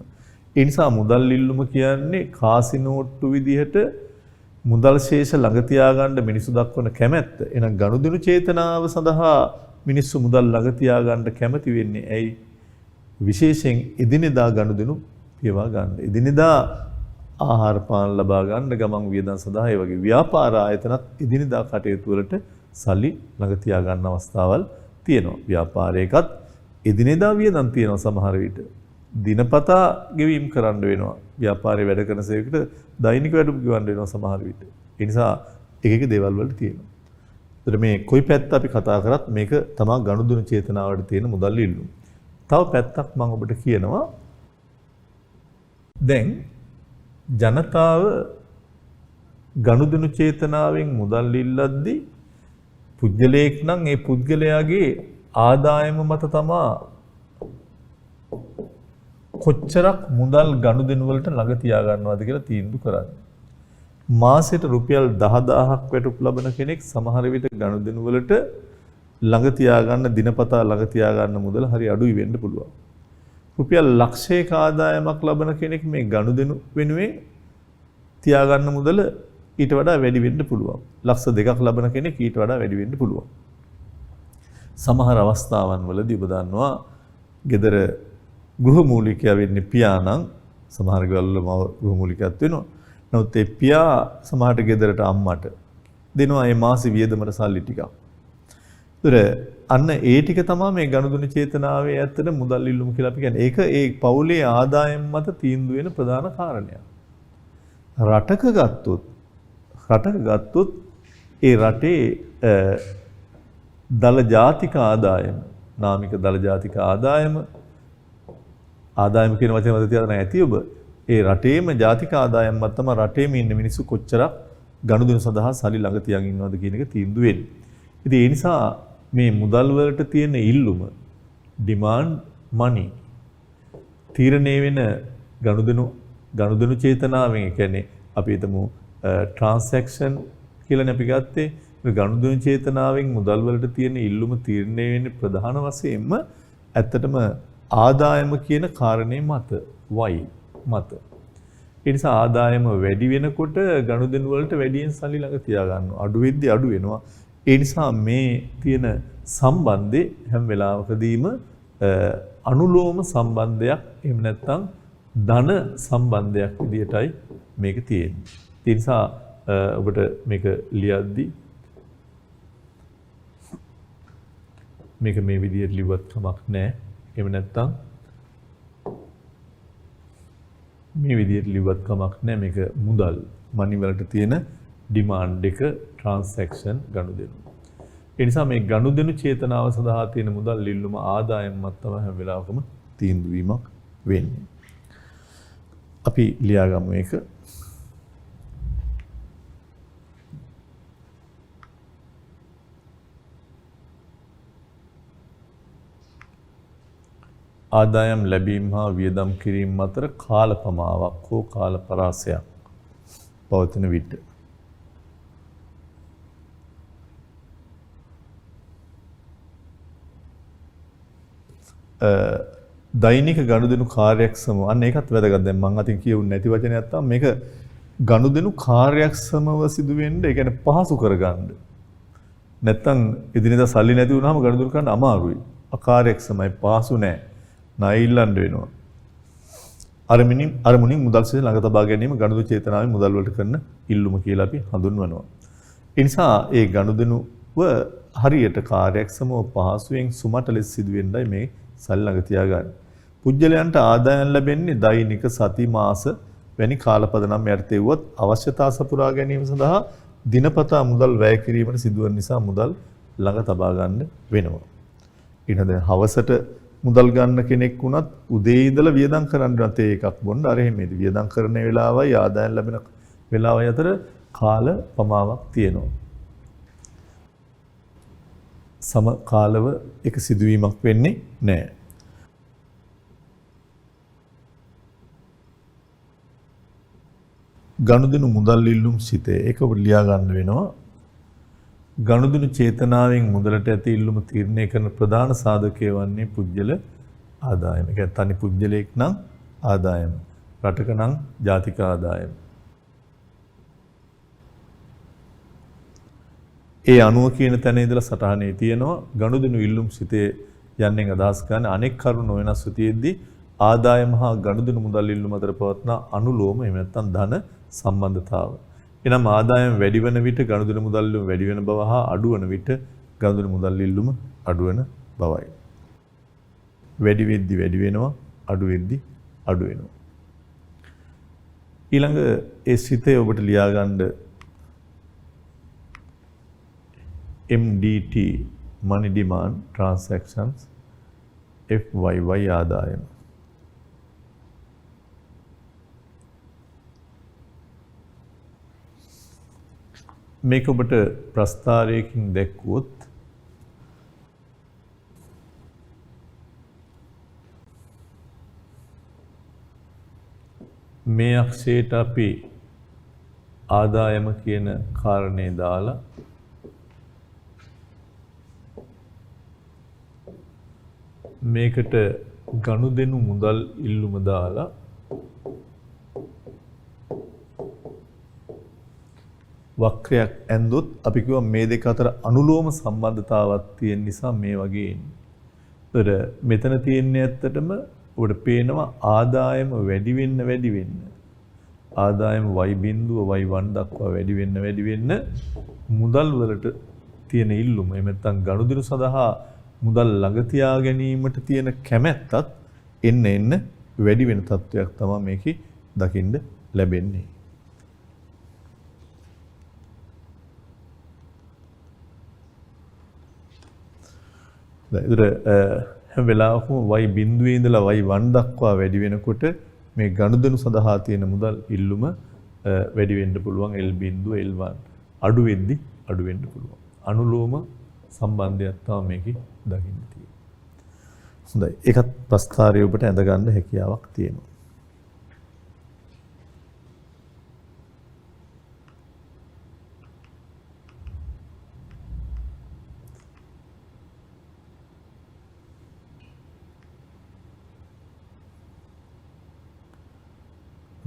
ඒ නිසා මුදල් ඉල්ලුම කියන්නේ කාසි නෝට්ටු විදිහට මුදල් ශේෂ ළඟ තියාගන්න මිනිස්සු දක්වන කැමැත්ත. එහෙනම් ගනුදෙනු චේතනාව සඳහා මිනිස්සු මුදල් ළඟ තියාගන්න කැමති වෙන්නේ ඇයි? විශේෂයෙන් එදිනෙදා ගනුදෙනු පියවා ගන්න. එදිනෙදා ආහාර පාන ලබා ගන්න ගමන් වියදම් සඳහා ඒ වගේ ව්‍යාපාර ආයතනත් එදිනෙදා කටයුතු වලට සල්ලි ළඟ තියා ගන්න අවස්ථාවල් තියෙනවා. ව්‍යාපාරයකත් එදිනෙදා වියදම් තියෙනවා සමහර විට. දිනපතා ගෙවීම් කරන්න වෙනවා. ව්‍යාපාරේ වැඩ කරන සේවකට දෛනික වැඩ ගෙවන්න වෙනවා සමහර විට. ඒ නිසා එක දේවල් වල තියෙනවා. ඒතර මේ කොයි පැත්ත අපි කතා කරත් මේක තමයි ගනුදෙනු චේතනාවට තියෙන මුදල් ඉල්ලුම. තව පැත්තක් මම ඔබට කියනවා. දැන් ජනතාව ගනුදෙනු චේතනාවෙන් මුදල් ඉල්ලද්දී පුද්ගලයෙක් නම් ඒ පුද්ගලයාගේ ආදායම මත තමා කොච්චරක් මුදල් ගනුදෙනු වලට ළඟ තියා ගන්නවද කියලා තීන්දුව කරන්නේ. මාසෙට රුපියල් 10000ක් වැටුප් ලබන කෙනෙක් සමහර විට ගනුදෙනු වලට ළඟ තියා ගන්න දිනපතා ළඟ තියා ගන්න මුදල හරි අඩුයි වෙන්න පුළුවන්. රුපියල් ලක්ෂයක ආදායමක් ලබන කෙනෙක් මේ ගනුදෙනු වෙනුවෙන් තියා ගන්න මුදල ඊට වඩා වැඩි වෙන්න පුළුවන්. ලක්ෂ 2ක් ලබන කෙනෙක් ඊට වඩා වැඩි වෙන්න පුළුවන්. සමහර අවස්ථාවන් වලදී ඔබ දන්නවා ගෙදර ගෘහමූලිකයා වෙන්නේ පියාණන් සමහර ගවල්වල ගෘහමූලිකයක් වෙනවා. නමුත් ඒ පියා සමහරට ගෙදරට අම්මට දෙනවා මේ මාසෙ වියදමට සල්ලි ටිකක්. ඒතර අන්න ඒ ටික තමයි මේ ගනුදෙනු චේතනාවේ ඇත්තට මුදල් ඉල්ලුම කියලා අපි කියන්නේ. ඒක ඒ පවුලේ ආදායම් මත තීන්දුව වෙන ප්‍රධාන කාරණයක්. රටක ගත්තොත් ඒ රටේ දල ජාතික ආදායම, නාමික දල ජාතික ආදායම කියන වචනේ මත තියාගෙන ඇති ඔබ. ඒ රටේම ජාතික ආදායම් මත තමයි රටේම ඉන්න මිනිස්සු කොච්චරක් ගනුදෙනු සඳහා සල්ලි ළඟ තියන් ඉන්නවද කියන එක තීන්දුව වෙන්නේ. ඉතින් ඒ නිසා මේ මුදල් වලට තියෙන ඉල්ලුම demand money තීරණය වෙන ගනුදෙනු චේතනාවෙන්, ඒ කියන්නේ අපි හිතමු transaction කියලා අපි ගත්තේ ගනුදෙනු චේතනාවෙන් මුදල් වලට තියෙන ඉල්ලුම තීරණය වෙන්නේ ප්‍රධාන වශයෙන්ම ඇත්තටම ආදායම කියන කාරණේ මත Y මත. ඒ නිසා ආදායම වැඩි වෙනකොට ගනුදෙනු වලට වැඩියෙන් සල්ලි ළඟ තියා ගන්නවා. අඩු වෙද්දී අඩු වෙනවා. ඒ නිසා මේ තියෙන සම්බන්ධේ හැම වෙලාවකදීම අනුලෝම සම්බන්ධයක් එහෙම නැත්නම් ධන සම්බන්ධයක් විදියටයි මේක තියෙන්නේ. ඒ නිසා ඔබට මේක ලියද්දී මේක මේ විදියට ලිව්වත් කමක් නැහැ. එහෙම නැත්නම් මේ විදියට ලිව්වත් කමක් නැහැ. මේක මුදල් මනි වලට තියෙන ඩිමාන්ඩ් එක ට්‍රාන්සැක්ෂන් ගනුදෙනු. ඒ නිසා මේ ගනුදෙනු චේතනාව සඳහා තියෙන මුදල් ඉල්ලුම ආදායමත් තමයි හැම වෙලාවකම තීන්දුව වීමක් වෙන්නේ. අපි ලියාගමු මේක. ආදායම් ලැබීම හා වියදම් කිරීම අතර කාලපමාවක් හෝ කාල පරාසයක් පවතින විට දෛනික ගනුදෙනු කාර්යක්ෂම අන්න ඒකත් වැදගත්. දැන් මම අතින් කියුන්නේ නැති වචනයක් තමයි මේක ගනුදෙනු කාර්යක්ෂමව සිදු වෙන්න ඒ කියන්නේ පහසු කරගන්න. නැත්තම් එදිනෙදා සල්ලි නැති වුනහම ගනුදෙනු කරන්න අමාරුයි. අකාර්යක්ෂමයි පහසු නැහැ. ණයිල්ලන්න වෙනවා. අරමුණින් මුදල් සිත ළඟ තබා ගැනීම ගනුදෙනු චේතනාවෙන් මුදල් වලට කරන ඉල්ලුම කියලා අපි හඳුන්වනවා. ඒ නිසා ඒ ගනුදෙනුව හරියට කාර්යක්ෂමව පහසුවෙන් සුමට ලෙස සිදු වෙන්නයි මේ සල්ලි ළඟ තියාගන්නේ. පුජ්‍යලයන්ට ආදායම් ලැබෙන්නේ දෛනික සති මාස වැනි කාලපදනම් යටතේ වුවත් අවශ්‍යතා සපුරා ගැනීම සඳහා දිනපතා මුදල් වැය කිරීමට සිදුවන නිසා මුදල් ළඟ තබා ගන්න වෙනවා. ඊට දැන් හවසට මුදල් ගන්න කෙනෙක් වුණත් උදේ ඉඳලා වියදම් කරන්න නැතේ එකක් බොන්න අර එහෙමද වියදම් කරන වෙලාවයි ආදායම් ලැබෙන වෙලාවයි අතර කාල පමාවක් තියෙනවා. සම කාලව එක සිදුවීමක් වෙන්නේ නැහැ. ගනුදෙනු මුදල් ඉල්ලුම් සිතේ ඒක ඔබ ලියා ගන්න වෙනවා. ගනුදෙනු චේතනාවෙන් මුදලට ඇති ඉල්ලුම තීරණය කරන ප්‍රධාන සාධකය වන්නේ පුජ්‍යල ආදායම. ඒ කියන්නේ තනි පුජ්‍යලයක් නම් ආදායම. රටක නම් ජාතික ආදායම. ඒ අනුව කියන තැන ඉඳලා සටහනේ තියෙනවා ගනුදෙනු ඉල්ලුම් සිතේ යන්නේ අදහස් කරන අනෙක් කරුණු වෙනස් වෙතියෙද්දී ආදායම හා ගනුදෙනු මුදල් ඉල්ලුම අතර පවත්න අනුලෝම එහෙම නැත්නම් ධන සම්බන්ධතාව. එනම් ආදායම වැඩි වෙන විට ගනුදෙනු මුදල් ඉල්ලුම වැඩි වෙන බව හා අඩු වෙන විට ගනුදෙනු මුදල් ඉල්ලුම අඩු වෙන බවයි. වැඩි වෙද්දි වැඩි වෙනවා අඩු වෙද්දි අඩු වෙනවා. ඊළඟ ඒ සිතේ ඔබට ලියා ගන්න MDT money demand transactions FYY ආදායම. මේක ඔබට ප්‍රස්ථාරයකින් දැක්වුවොත් මේ අක්ෂයට අපි ආදායම කියන කාරණේ දාලා මේකට ගනුදෙනු මුදල් ඉල්ලුම දාලා වක්‍රයක් ඇන්දොත් අපි කිව්වා මේ දෙක අතර අනුලෝම සම්බන්ධතාවක් තියෙන නිසා මේ වගේ එන්නේ. ඒතර මෙතන තියෙන්නේ ඇත්තටම ඔබට පේනවා ආදායම වැඩි වෙන්න ආදායම y බිඳුව y1 දක්වා වැඩි වෙන්න මුදල් වලට තියෙන ඉල්ලුම එහෙම නැත්නම් ගනුදෙනු සඳහා මුදල් ළඟ තියා ගැනීමට තියෙන කැමැත්තත් එන්න වැඩි වෙන තත්වයක් තමයි මේකේ දකින්න ලැබෙන්නේ. ඒතර හැම වෙලාවකම y බිඳුවේ ඉඳලා y1 දක්වා වැඩි වෙනකොට මේ ගනුදෙනු සඳහා තියෙන මුදල් ඉල්ලුම වැඩි වෙන්න පුළුවන් L බිඳුව L1 අඩු වෙද්දි අඩු වෙන්න පුළුවන්. අනුලෝම සම්බන්ධයක් තමයි මේකේ දකින්න තියෙන්නේ. හොඳයි. ඒකත් ප්‍රස්ථාරය ඔබට ඇඳ ගන්න හැකියාවක් තියෙනවා.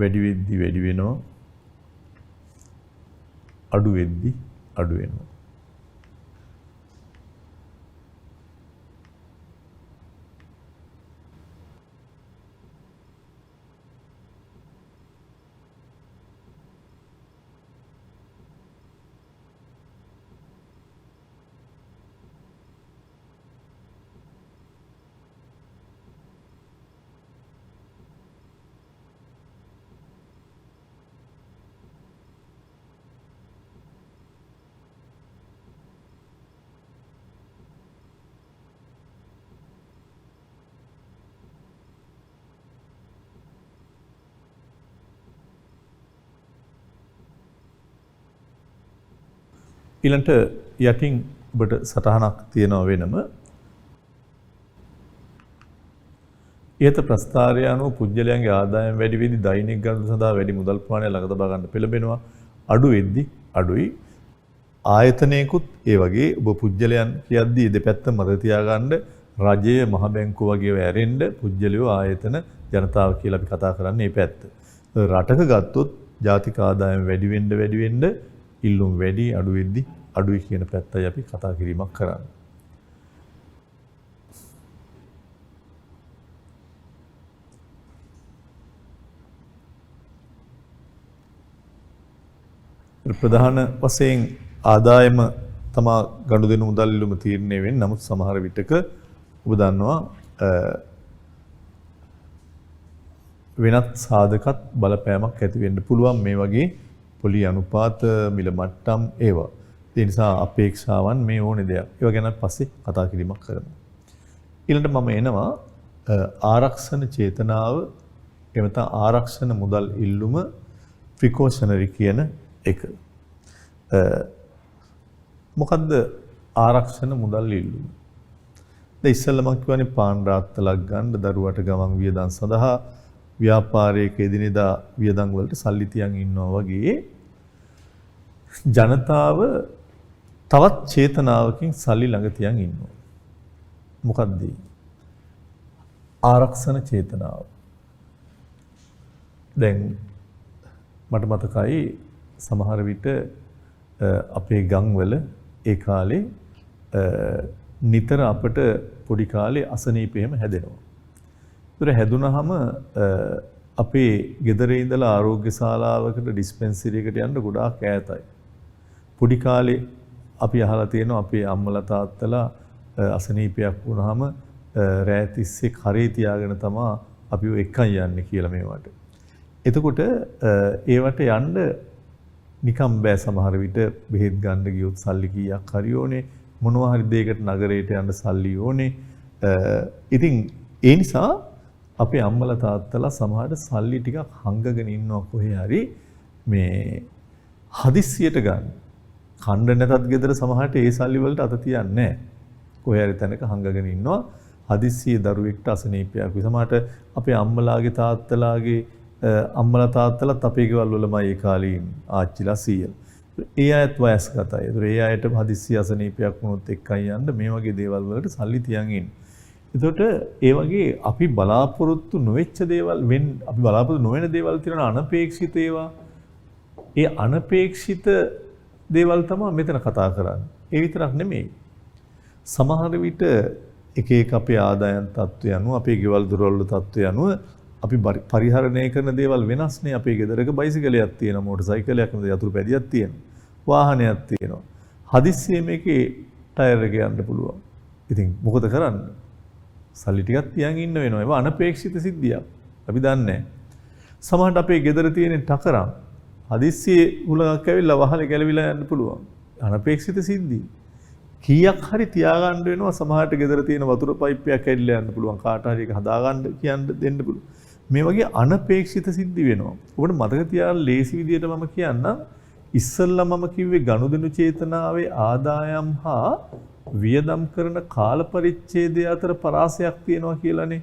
වැඩි වෙනවා අඩු වෙද්දි අඩු වෙනවා. ඊළඟට යටින් ඔබට සටහනක් තියෙනවා වෙනම. ඊට ප්‍රස්තාරය අනුව පුජ්‍යලයන්ගේ ආදායම් වැඩි වෙද්දී දෛනික ගනුදෙනු සඳහා වැඩි මුදල් ප්‍රමාණයක් ළඟ තබා ගන්න පෙළඹෙනවා. අඩු වෙද්දී අඩුයි. ආයතනයකුත් ඒ වගේ ඔබ පුජ්‍යලයන් කියද්දී දෙපැත්ත මතක තියාගන්න රජය මහ බැංකුව වගේ ඒවා ඇරෙන්න පුජ්‍යලයෝ ආයතන ජනතාව කියලා අපි කතා කරන්නේ මේ පැත්ත. රටක ගත්තොත් ජාතික ආදායම් වැඩි වෙන්න ඉල්ලුම් වැඩි අඩු වෙද්දී අඩුයි කියන පැත්තයි අපි කතා කිරීමක් කරන්නේ. ප්‍රධාන වශයෙන් ආදායම තමා ගනුදෙනු මුදල් ඉල්ලුම තීරණය වෙන්නේ. නමුත් සමහර විටක ඔබ දන්නවා වෙනත් සාධකත් බලපෑමක් ඇති වෙන්න පුළුවන් මේ වගේ පොලි අනුපාත මිල මට්ටම් ඒවා. ඒ නිසා අපේක්ෂාවන් මේ ඕනේ දෙයක්. ඒවා ගැන පස්සේ කතා කිරීමක් කරමු. ඊළඟට මම එනවා ආරක්ෂණ චේතනාව එමෙත ආරක්ෂණ මුදල් ඉල්ලුම ප්‍රිකෝෂනරි කියන එක. මොකද්ද ආරක්ෂණ මුදල් ඉල්ලුම? දැන් ඉස්සෙල්ලම කියවනේ පාන් රාත්තලක් ගන්න දරුවට ගමන් වියදම් සඳහා ව්‍යාපාරයක එදිනෙදා වියදම් වලට සල්ලි තියන් ඉන්නවා වගේ ජනතාව තවත් චේතනාවකින් සල්ලි ළඟ තියන් ඉන්නවා. මොකක්ද? ආරක්ෂණ චේතනාව. දැන් මට මතකයි සමහර විට අපේ ගම්වල ඒ කාලේ නිතර අපට පොඩි කාලේ අසනීප එහෙම හැදෙනවා. ඒතර හැදුනහම අපේ ගෙදර ඉඳලා ආරෝග්‍ය ශාලාවකට ඩිස්පෙන්සරි එකට යන්න ගොඩාක් ඈතයි. පොඩි කාලේ අපි අහලා තියෙනවා අපේ අම්මලා තාත්තලා අසනීපයක් වුණාම රෑ තිස්සේ කරේ තියාගෙන තමයි අපි එක්කන් යන්නේ කියලා මේවට. එතකොට ඒවට යන්න නිකම් බෑ සමහර විට බෙහෙත් ගන්න ගියොත් සල්ලි කීයක් හරි ඕනේ මොනවා හරි දෙයකට නගරයට යන්න සල්ලි ඕනේ. ඉතින් ඒ නිසා අපේ අම්මලා තාත්තලා සමහරට සල්ලි ටිකක් හංගගෙන ඉන්නවා කොහේ හරි මේ හදිස්සියට ගන්න. කණ්ඩ නැතත් ගෙදර සමහරට ඒ සල්ලි වලට අත තියන්නේ නැහැ. කොහේ හරි තැනක හංගගෙන ඉන්නවා. හදිස්සියේ දරුවෙක්ට අසනීපයක් විසමහට අපේ අම්මලාගේ තාත්තලාගේ අම්මලා තාත්තලාත් අපේ ගෙවල් වලමයි ඒ කාලේ ආච්චිලා සීයලා. ඒ අයත් වයස්ගතයි. ඒතර ඒ අයට හදිස්සි අසනීපයක් වුණොත් එක්කයි යන්න මේ වගේ දේවල් වලට සල්ලි තියන් ඉන්න. එතකොට ඒ වගේ අපි බලාපොරොත්තු නොවෙච්ච දේවල් අපි බලාපොරොත්තු නොවන දේවල් තියෙන අනපේක්ෂිත ඒවා. ඒ අනපේක්ෂිත දේවල් තමයි මෙතන කතා කරන්නේ. ඒ විතරක් නෙමෙයි. සමහර විට එක එක අපේ ආදායම් තත්ත්වය අනුව අපේ ගෙවල් දොරවල් තත්ත්වය අනුව අපි පරිහරණය කරන දේවල් වෙනස්නේ. අපේ ගෙදරක බයිසිකලයක් තියෙනවා, මෝටර් සයිකලයක් නෙවෙයි යතුරු පැදියක් තියෙනවා, වාහනයක් තියෙනවා. හදිස්සියේ මේකේ ටයර් එක යන්න පුළුවන්. ඉතින් මොකද කරන්නේ? සල්ලි ටිකක් තියන් ඉන්න වෙනවා. ඒවා අනපේක්ෂිත සිද්ධියක්. අපි දන්නේ නැහැ. සමහරවිට අපේ ගෙදර තියෙන ටකරම් හදිස්සියේ උලක් ඇවිල්ලා වහලේ ගැලවිලා යන්න පුළුවන්. අනපේක්ෂිත සිද්ධි. කීයක් හරි තියාගන්න වෙනවා. සමහරට ගෙදර තියෙන වතුර පයිප්පයක් ඇවිල්ලා යන්න පුළුවන්. කාට හරි ඒක හදාගන්න කියන්න දෙන්න පුළුවන්. මේ වගේ අනපේක්ෂිත සිද්ධි වෙනවා. ඔබට මතක තියාගන්න ලේසි විදියට මම කියන්නම්. ඉස්සල්ලා මම කිව්වේ ගනුදෙනු චේතනාවේ ආදායම් හා වියදම් කරන කාල පරිච්ඡේදය අතර පරාසයක් තියෙනවා කියලානේ.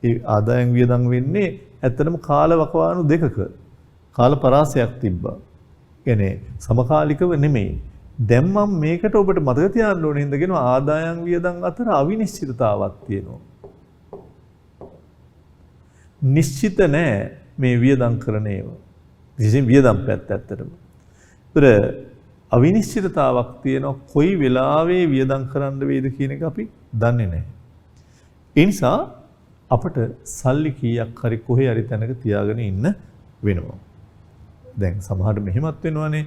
ඒ ආදායම් වියදම් වෙන්නේ ඇත්තටම කාල වකවානු දෙකක. කාල පරාසයක් තිබ්බා. කියන්නේ සමකාලිකව නෙමෙයි. දැන් මම මේකට ඔබට මතක තියාගන්න ඕනේ හින්දා ආදායම් වියදම් අතර අවිනිශ්චිතතාවක් තියෙනවා. නිශ්චිත නෑ මේ වියදම් කරන ඒවා. විශේෂයෙන් වියදම් පැත්ත ඇත්තටම. ඒතර අවිනිශ්චිතතාවක් තියෙනවා කොයි වෙලාවේ වියදම් කරන්න වේද කියන එක අපි දන්නේ නැහැ. ඒ නිසා අපිට සල්ලි කීයක් හරි කොහේ හරි තැනක තියාගෙන ඉන්න වෙනවා. දැන් සමහරට මෙහෙමත් වෙනවානේ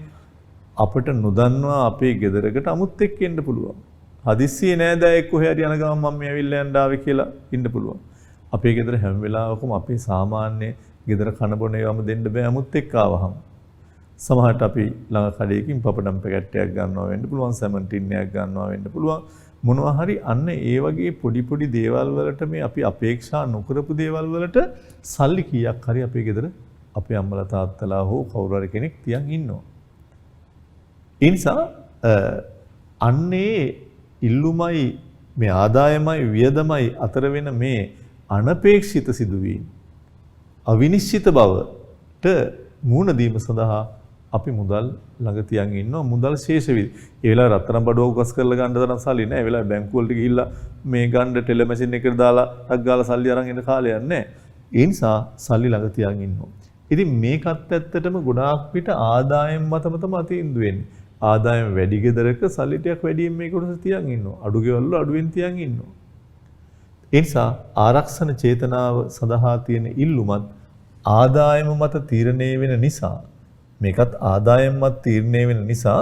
අපිට නොදන්නවා අපේ ගෙදරකට අමුත් එක්ක එන්න පුළුවන්. හදිස්සියේ නෑදෑයෙක් කොහේ හරි යන ගමන් මම මේ ඇවිල්ලා යන්න ආවේ කියලා ඉන්න පුළුවන්. අපේ ගෙදර හැම වෙලාවකම අපේ සාමාන්‍ය ගෙදර කන බොන ඒවාම දෙන්න බෑ අමුත් එක්ක ආවහම. සමහරට අපි ළඟ කඩේකින් පපඩම් පැකට්ටයක් ගන්නවා වෙන්න පුළුවන්, සැමන් ටින් එකක් ගන්නවා වෙන්න පුළුවන්. මොනවා හරි අන්න ඒ වගේ පොඩි පොඩි දේවල් වලට මේ අපි අපේක්ෂා නොකරපු දේවල් වලට සල්ලි කීයක් හරි අපේ ගෙදර අපේ අම්මලා තාත්තලා හෝ කවුරු හරි කෙනෙක් තියන් ඉන්නවා. ඒ නිසා අන්නේ ඉල්ලුමයි මේ ආදායමයි වියදමයි අතර වෙන මේ අනපේක්ෂිත සිදුවීම් අවිනිශ්චිත බවට මුහුණ දීම සඳහා අපි මුදල් ළඟ තියන් ඉන්නවා. මුදල් ශේෂ වී ඒ වෙලාවේ රත්තරන් බඩුව උගස් කරලා ගන්න තරම් සල්ලි නැහැ. ඒ වෙලාවේ බැංකුව වලට ගිහිල්ලා මේ ගන්න ටෙලර් මැෂින් එකට දාලා ටක් ගාලා සල්ලි අරන් එන්න කාලයක් නැහැ. ඒ නිසා සල්ලි ළඟ තියන් ඉන්නවා. ඉතින් මේකත් ඇත්තටම ගොඩාක් පිට ආදායම් මත තමයි තීන්දුව වෙන්නේ. ආදායම් වැඩි ගෙදරක සල්ලි ටිකක් වැඩියෙන් මේ කොටස තියන් ඉන්නවා. අඩු ගෙවල් වල අඩුවෙන් තියන් ඉන්නවා. ඒ නිසා ආරක්ෂණ චේතනාව සඳහා තියෙන ඉල්ලුමත් ආදායම මත තීරණය වෙන නිසා මේකත් ආදායම් මත තීරණය වෙන නිසා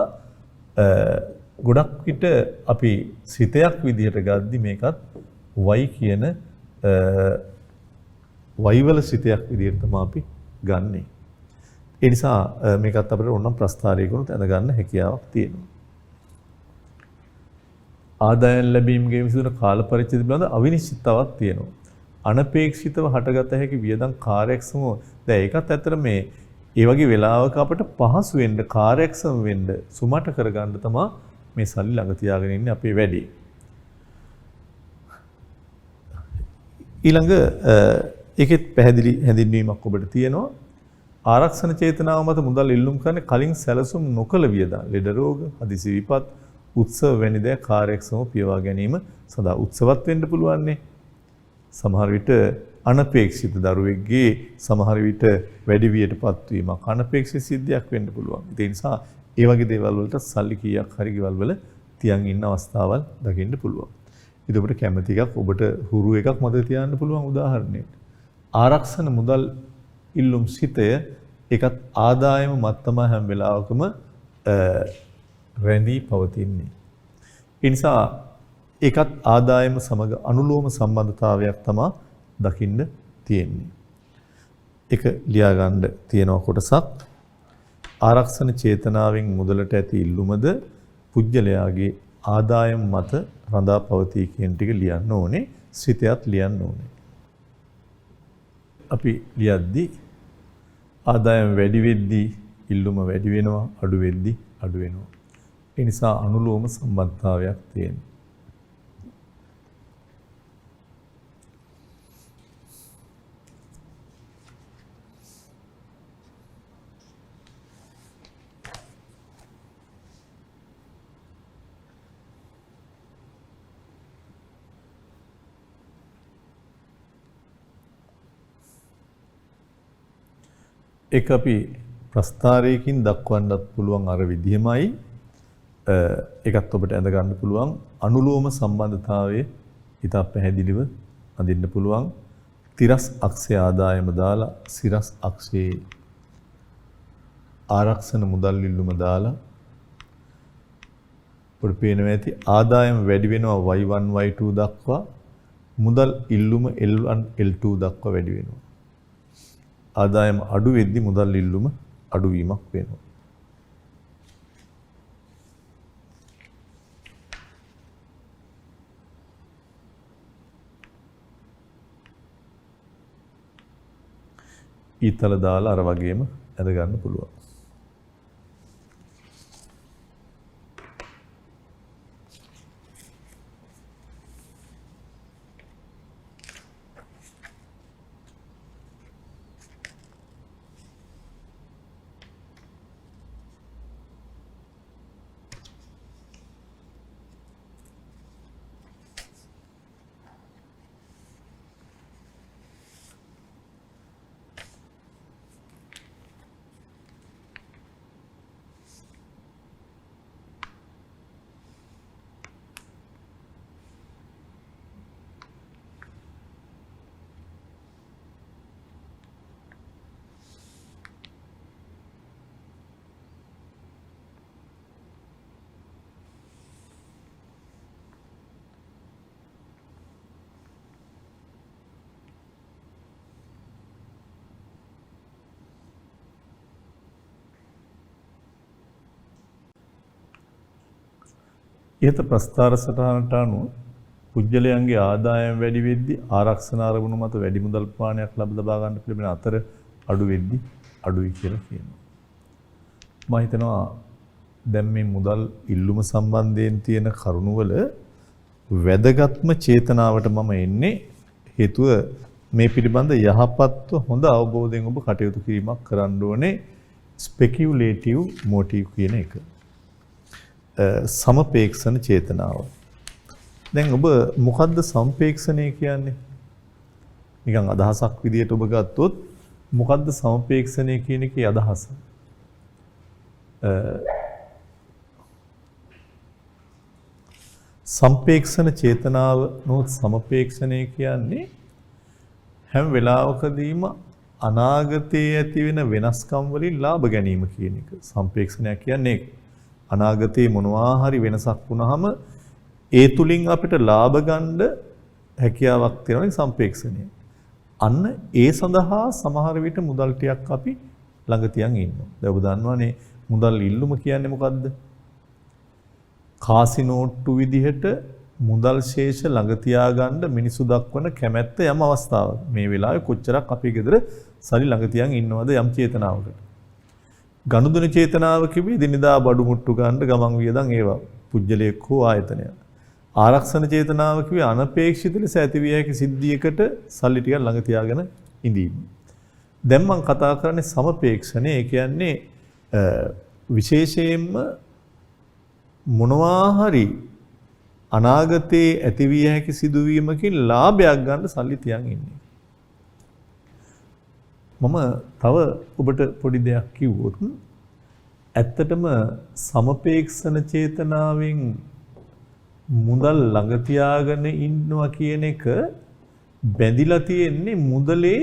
ගොඩක් විට අපි සිතයක් විදිහට ගද්දි මේකත් වයි කියන වයිවල සිතයක් විදිහට තමයි අපි ගන්නෙ. ඒ නිසා මේකත් අපිට ඕනම් ප්‍රස්ථාරයකුත් ඇඳ ගන්න හැකියාවක් තියෙනවා. ආදායම් ලැබීමේ විසඳන කාල පරිච්ඡේද පිළිබඳ අවිනිශ්චිතතාවක් තියෙනවා. අනපේක්ෂිතව හටගත හැකි වියදම් කාර්යක්ෂම දැන් ඒකත් ඇත්තට මේ ඒ වගේ වෙලාවක අපිට පහසු වෙන්න කාර්යක්ෂම වෙන්න සුමට කරගන්න තමයි මේ සල්ලි ළඟ තියාගෙන ඉන්නේ අපේ වැඩේ. ඊළඟ ඒකෙත් පැහැදිලි හැඳින්වීමක් ඔබට තියෙනවා. ආරක්ෂණ චේතනාව මත මුදල් ඉල්ලුම් කරන්නේ කලින් සැලසුම් නොකළ වියදම්, ලෙඩ රෝග, හදිසි විපත්, උත්සව වැනි දේ කාර්යක්ෂමව පියවා ගැනීම සඳහා උත්සවත් වෙන්න පුළුවන්නේ. සමහර විට අනපේක්ෂිත දරුවෙක්ගේ සමහර විට වැඩි වියටපත් වීමක් අනපේක්ෂිත සිද්ධියක් වෙන්න පුළුවන්. ඒ නිසා ඒ වගේ දේවල් වලට සල්ලි කීයක් හරි ගෙවල් වල තියන් ඉන්න අවස්ථාවල් දකින්න පුළුවන්. ඊට ඔබට කැමති එකක් ඔබට හුරු එකක් මතක තියාගන්න පුළුවන් උදාහරණයක්. ආරක්ෂණ මුදල් ඉල්ලුම් සිතය ඒකත් ආදායම මත්තම හැම වෙලාවකම රැඳී පවතින්නේ. ඒ නිසා ඒකත් ආදායම සමග අනුලෝම සම්බන්ධතාවයක් තමයි දකින්න තියෙන්නේ. ඒක ලියා ගන්න තියෙන කොටසක් ආරක්ෂණ චේතනාවෙන් මුදලට ඇති ඉල්ලුමද පුජ්‍යලයාගේ ආදායම් මත රඳා පවතී කියන ටික ලියන්න ඕනේ. සිතයත් ලියන්න ඕනේ. අපි ලියද්දි ආදායම් වැඩි වෙද්දී ඉල්ලුම වැඩි වෙනවා, අඩු වෙද්දී අඩු වෙනවා. ඒ නිසා අනුලෝම සම්බන්ධතාවයක් තියෙනවා. ඒක අපි ප්‍රස්ථාරයකින් දක්වන්නත් පුළුවන් අර විදිහමයි. ඒකත් ඔබට ඇඳ ගන්න පුළුවන්. අනුලෝම සම්බන්ධතාවයේ ඉතා පැහැදිලිව අඳින්න පුළුවන්. තිරස් අක්ෂය ආදායම දාලා සිරස් අක්ෂයේ ආරක්ෂණ මුදල් ඉල්ලුම දාලා ඔබට පේනවා ඇති ආදායම වැඩි වෙනවා y1 y2 දක්වා මුදල් ඉල්ලුම L1 L2 දක්වා වැඩි වෙනවා. ආදායම අඩු වෙද්දී මුදල් ඉල්ලුම අඩු වීමක් වෙනවා. ඊතල දාලා අර වගේම ඇඳ ගන්න පුළුවන්. ඉහත ප්‍රස්ථාර සටහනට අනුව පුජ්‍යලයන්ගේ ආදායම් වැඩි වෙද්දී ආරක්ෂණ අරමුණු මත වැඩි මුදල් ප්‍රමාණයක් ලබා ගන්න පිළිබඳ අතර අඩු වෙද්දී අඩුයි කියලා කියනවා. මම හිතනවා දැන් මේ මුදල් ඉල්ලුම සම්බන්ධයෙන් තියෙන කරුණවල වැදගත්ම චේතනාවට මම එන්නේ හේතුව මේ පිළිබඳ යහපත්ව හොඳ අවබෝධයෙන් ඔබ කටයුතු කිරීමක් කරන්න ඕනේ ස්පෙකියුලේටිව් මොටිව් කියන එක. සමපේක්ෂණ චේතනාව. දැන් ඔබ මොකද්ද සම්පේක්ෂණය කියන්නේ? නිකන් අදහසක් විදියට ඔබ ගත්තොත් මොකද්ද සමපේක්ෂණය කියන එකේ අදහස? සම්පේක්ෂණ චේතනාව නොත් සමපේක්ෂණය කියන්නේ හැම වෙලාවකදීම අනාගතයේ ඇති වෙන වෙනස්කම් වලින් ලාභ ගැනීම කියන එක. සම්පේක්ෂණය කියන්නේ අනාගතයේ මොනවා හරි වෙනසක් වුණාම ඒ තුලින් අපිට ලාභ ගන්න හැකියාවක් තියෙනවා සම්පේක්ෂණය. අන්න ඒ සඳහා සමහර විට මුදල් ටිකක් අපි ළඟ තියන් ඉන්නවා. දැන් ඔබ දන්නවනේ මුදල් ඉල්ලුම කියන්නේ මොකද්ද? කාසි නෝට්ටු විදිහට මුදල් ශේෂ ළඟ තියාගන්න මිනිසු දක්වන කැමැත්ත යම් අවස්ථාවක්. මේ වෙලාවේ කොච්චරක් අපේ ගෙදර සල්ලි ළඟ තියන් ඉන්නවද යම් චේතනාවකට. ගනුදෙනු චේතනාව කිව්වේ දිනදා බඩු මුට්ටු ගන්න ගමන් වියදම් ඒවා. පුජ්‍යලයක් හෝ ආයතනය. ආරක්ෂණ චේතනාව කිව්වේ අනපේක්ෂිත ලෙස ඇතිවිය හැකි සිද්ධියකට සල්ලි ටිකක් ළඟ තියාගෙන ඉඳීම. දැන් මම කතා කරන්නේ සමපේක්ෂණය. ඒ කියන්නේ විශේෂයෙන්ම මොනවා හරි අනාගතයේ ඇතිවිය හැකි සිදුවීමකින් ලාභයක් ගන්න සල්ලි තියන් ඉන්නේ. මම තව ඔබට පොඩි දෙයක් කිව්වොත් ඇත්තටම සමපේක්ෂණ චේතනාවෙන් මුදල් ළඟ තියාගෙන ඉන්නවා කියන එක බැඳිලා තියෙන්නේ මුදලේ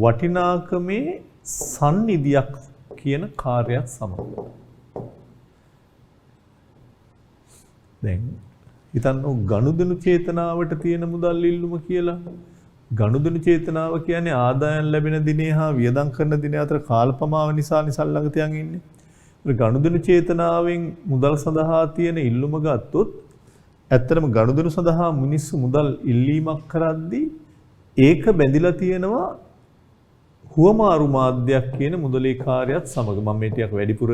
වටිනාකමේ සන්නිධියක් කියන කාර්යයක් සමග. දැන් හිතන්න ගනුදෙනු චේතනාවට තියෙන මුදල් ඉල්ලුම කියලා. ගනුදෙනු චේතනාව කියන්නේ ආදායම් ලැබෙන දිනේ හා වියදම් කරන දිනේ අතර කාලපමාව නිසා ළඟ තියන් ඉන්නේ. ගනුදෙනු චේතනාවෙන් මුදල් සඳහා තියෙන ඉල්ලුම ගත්තොත් ඇත්තටම ගනුදෙනු සඳහා මිනිස්සු මුදල් ඉල්ලීමක් කරද්දී ඒක බැඳිලා තියෙනවා හුවමාරු මාධ්‍යයක් කියන මුදලේ කාර්යයත් සමග. මම මේ ටිකක් වැඩිපුර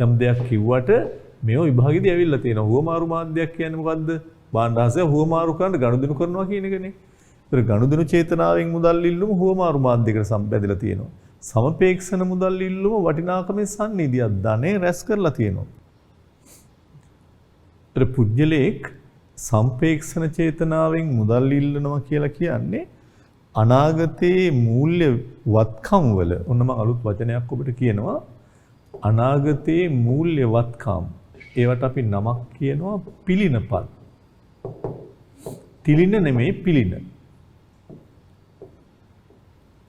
යම් දෙයක් කිව්වට මේ විභාගෙදී ඇවිල්ලා තියෙනවා. හුවමාරු මාධ්‍යයක් කියන්නේ මොකද්ද? භාණ්ඩාසය හුවමාරු කරන්න ගනුදෙනු කරනවා කියන එකනේ. ඒතර ගනුදෙනු චේතනාවෙන් මුදල් ඉල්ලුම හුවමාරු මාධ්‍යයකට සම්බන්ධලා තියෙනවා. සමපේක්ෂණ මුදල් ඉල්ලුම වටිනාකමේ සන්නිධියක් ධනෙ රැස් කරලා තියෙනවා. ඒතර පුජ්‍යලේක් සම්පේක්ෂණ චේතනාවෙන් මුදල් ඉල්ලනවා කියලා කියන්නේ අනාගතයේ මූල්‍ය වත්කම් වල ඔන්නම අලුත් වචනයක් ඔබට කියනවා අනාගතයේ මූල්‍ය වත්කම්. ඒවට අපි නමක් කියනවා පිළිනපත්. තිලින නෙමෙයි පිළින.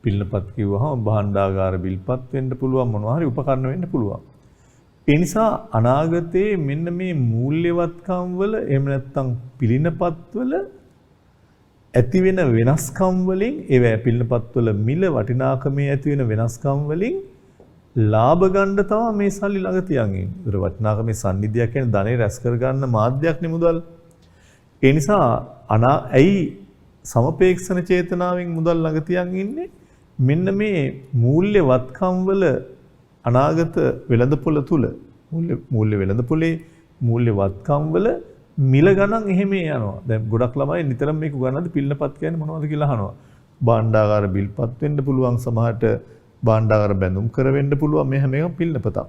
පිළිනපත් කිව්වහම භාණ්ඩාගාර බිල්පත් වෙන්න පුළුවන් මොනවා හරි උපකරණ වෙන්න පුළුවන්. ඒ නිසා අනාගතයේ මෙන්න මේ මූල්‍ය වත්කම් වල එහෙම නැත්නම් පිළිනපත් වල ඇති වෙන වෙනස්කම් වලින් ඒ පිළිනපත් වල මිල වටිනාකමේ ඇති වෙන වෙනස්කම් වලින් ලාභ ගන්න තමයි මේ සල්ලි ළඟ තියන් ඉන්නේ. ඒතර වටිනාකමේ සම්නිධියක් කියන්නේ ධනෙ රැස් කර ගන්න මාධ්‍යයක් නේ මුදල්. ඒ නිසා ඇයි සමපේක්ෂණ චේතනාවෙන් මුදල් ළඟ තියන් ඉන්නේ? මෙන්න මේ මූල්‍ය වත්කම් වල අනාගත වෙළඳපොළ තුල මූල්‍ය වෙළඳපොලේ මූල්‍ය වත්කම් වල මිල ගණන් එහෙම යනවා. දැන් ගොඩක් ළමයි නිතරම මේක උගන්වද්දි පිළිනපත් කියන්නේ මොනවද කියලා අහනවා. භාණ්ඩාගාර බිල්පත් වෙන්න පුළුවන් සමහරට භාණ්ඩාගාර බැඳුම් කර වෙන්න පුළුවන් මේ හැම එකම පිළිනපතක්.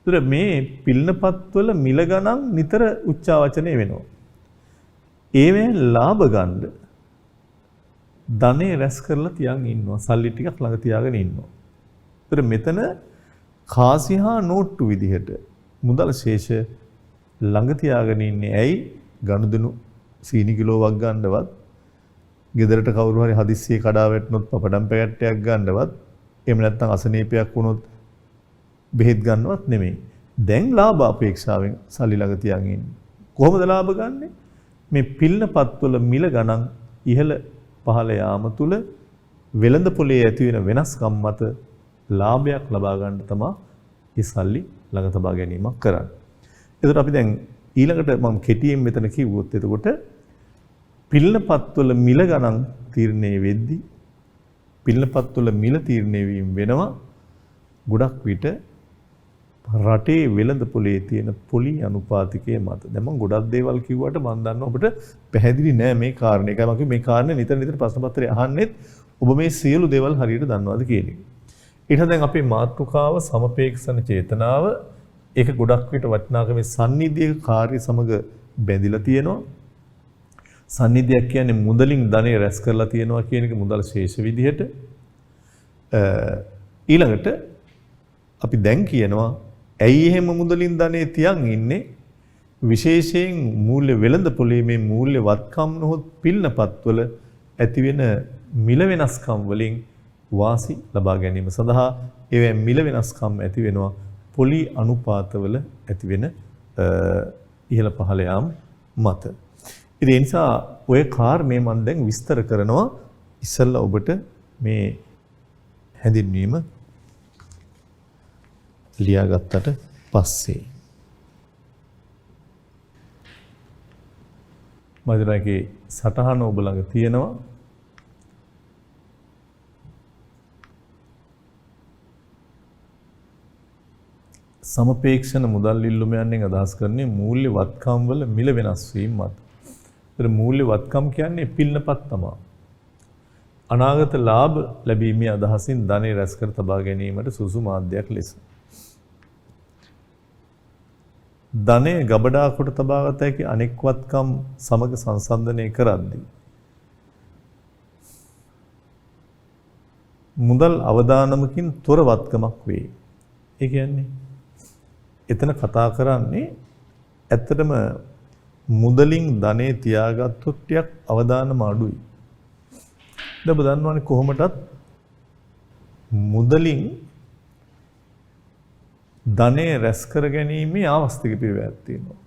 ඒතර මේ පිළිනපත් වල මිල ගණන් නිතර උච්චාවචනය වෙනවා. ඒවෙන් ලාභ ගන්න ධනෙ රැස් කරලා තියන් ඉන්නවා. සල්ලි ටිකක් ළඟ තියාගෙන ඉන්නවා. ඒතර මෙතන කාසිහා නෝට්ටු විදිහට මුදල් ශේෂ ළඟ තියාගෙන ඉන්නේ. ඇයි? ගනුදෙනු සීනි කිලෝවක් ගන්නවත්, ගෙදරට කවුරු හරි හදිස්සියේ කඩා වැටුනොත් පපඩම් පැකට්ටයක් ගන්නවත්, එහෙම නැත්නම් අසනීපයක් වුණොත් බෙහෙත් ගන්නවත් නෙමෙයි. දැන් ලාභ අපේක්ෂාවෙන් සල්ලි ළඟ තියන් ඉන්නේ. කොහොමද ලාභ ගන්නෙ? මේ පිළිනපත් වල මිල ගණන් ඉහළ පහළ යාම තුල වෙළඳ පොලේ ඇති වෙන වෙනස්කම් මත ලාභයක් ලබා ගන්න තමයි මේ සල්ලි ළඟ තබා ගැනීමක් කරන්නේ. එතකොට අපි දැන් ඊළඟට මම කෙටියෙන් මෙතන කිව්වොත් එතකොට පිළිනපත්වල මිල ගණන් තීරණය වෙද්දී පිළිනපත්වල මිල තීරණය වීම වෙනවා ගොඩක් විට රටේ වෙළඳ පොලේ තියෙන පොලි අනුපාතිකයේ මත. දැන් මම ගොඩක් දේවල් කිව්වට මම දන්නවා ඔබට පැහැදිලි නෑ මේ කාරණේ. ඒකයි මම මේ කාරණේ නිතර ප්‍රශ්න පත්‍රය අහන්නෙත් ඔබ මේ සියලු දේවල් හරියට දන්නවද කියන එක. ඊට දැන් අපේ මාතෘකාව සමපේක්ෂණ චේතනාව ඒක ගොඩක් විට වටිනාකමේ සන්නිධියක කාර්ය සමග බැඳිලා තියෙනවා. සන්නිධියක් කියන්නේ මුදලින් ධනෙ රැස් කරලා තියෙනවා කියන එක මුදල් ශේෂ විදිහට. ඊළඟට අපි දැන් කියනවා ඇයි එහෙම මුදලින් ධනෙ තියන් ඉන්නේ? විශේෂයෙන් මූල්‍ය වෙළඳ පොලේ මේ මූල්‍ය වත්කම් නොහොත් පිළිනපත්වල ඇතිවෙන මිල වෙනස්කම් වලින් වාසි ලබා ගැනීම සඳහා ඒවෙන් මිල වෙනස්කම් ඇති වෙනවා පොලි අනුපාතවල ඇතිවෙන ඉහළ පහළ යාම මත. ඉතින් ඒ නිසා ඔය කාරණේ මම දැන් විස්තර කරනවා ඉස්සෙල්ලා ඔබට මේ හැඳින්වීම ලියාගත්තට පස්සේ. මදිනාගේ සටහන ඔබ ළඟ තියෙනවා. සමපේක්ෂණ මුදල් ඉල්ලුමයන්ෙන් අදහස් කරන්නේ මූල්‍ය වත්කම් වල මිල වෙනස් වීම මත. ඒතර මූල්‍ය වත්කම් කියන්නේ පිළිනපත් තමයි. අනාගත ලාභ ලැබීමේ අදහසින් ධනෙ රැස් කර තබා ගැනීමට සුසු මාධ්‍යයක් ලෙස. ධනෙ ගබඩා කොට තබාගත හැකි අනෙක් වත්කම් සමග සංසන්දනය කරද්දී මුදල් අවදානමකින් තොර වත්කමක් වේ. ඒ කියන්නේ එතන කතා කරන්නේ ඇත්තටම මුදලින් ධනෙ තියාගත්තොත් ටිකක් අවදානම අඩුයි. දැන් ඔබ දන්නවනේ කොහොමදත් මුදලින් ධනෙ රැස් කර ගැනීමේ ආවස්තික පිරිවැයක් තියෙනවා.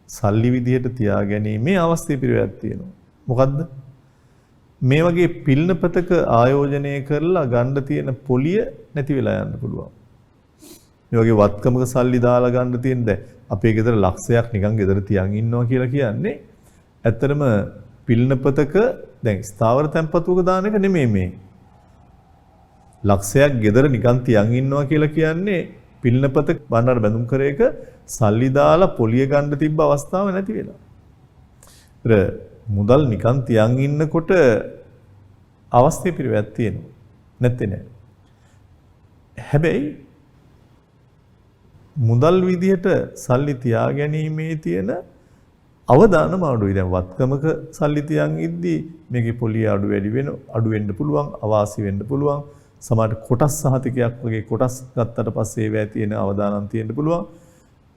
සල්ලි විදිහට තියා ගැනීමේ ආවස්තික පිරිවැයක් තියෙනවා. මොකද්ද? මේ වගේ පිළිනපතක ආයෝජනය කරලා ගන්න තියෙන පොලිය නැති වෙලා යන්න පුළුවන්. මේ වගේ වත්කමක සල්ලි දාලා ගන්න තියෙන දැන් අපේ ගෙදර ලක්ෂයක් නිකන් ගෙදර තියන් ඉන්නවා කියලා කියන්නේ ඇත්තටම පිළිනපතක දැන් ස්ථාවර තැන්පතුක දාන එක නෙමෙයි මේ. ලක්ෂයක් ගෙදර නිකන් තියන් ඉන්නවා කියලා කියන්නේ පිළිනපත බණ්ඩාර බැඳුම් කරේක සල්ලි දාලා පොලිය ගන්න තිබ්බ අවස්ථාව නැති වෙලා. මුදල් නිකන් තියන් ඉන්නකොට අවස්ථේ පිරිවැයක් තියෙනවා. නැත්තේ නෑ. හැබැයි මුදල් විදිහට සල්ලි තියා ගැනීමේ තියෙන අවදානම අඩුයි. දැන් වත්කමක සල්ලි තියන් ඉද්දි මේකේ පොලිය අඩු වෙන්න පුළුවන්, අවාසි වෙන්න පුළුවන්. සමහරට කොටස් සහතිකයක් වගේ කොටස් ගත්තට පස්සේ ඒවැය තියෙන අවදානම් තියෙන්න පුළුවන්.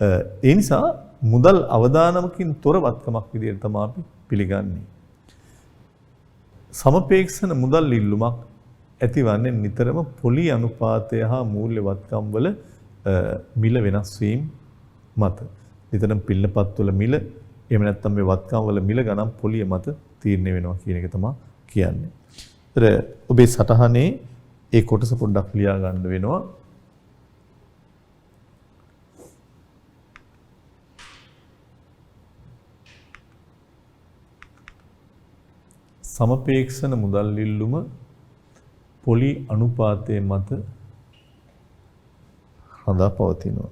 ඒ නිසා මුදල් අවදානමකින් තොර වත්කමක් විදිහට තමයි අපි පිළිගන්නේ. සමපේක්ෂණ මුදල් ඉල්ලුමක් ඇතිවන්නේ නිතරම පොලි අනුපාතය හා මූල්‍ය වත්කම් වල මිල වෙනස් වීම මත. නිතරම පිළිනපත්වල මිල එහෙම නැත්නම් මේ වත්කම් වල මිල ගණන් පොලිය මත තීරණය වෙනවා කියන එක තමයි කියන්නේ. ඒතර ඔබේ සටහනේ ඒ කොටස පොඩ්ඩක් ලියා ගන්න වෙනවා. සමපේක්ෂණ මුදල් ඉල්ලුම පොලි අනුපාතයේ මත හදා පවතිනවා.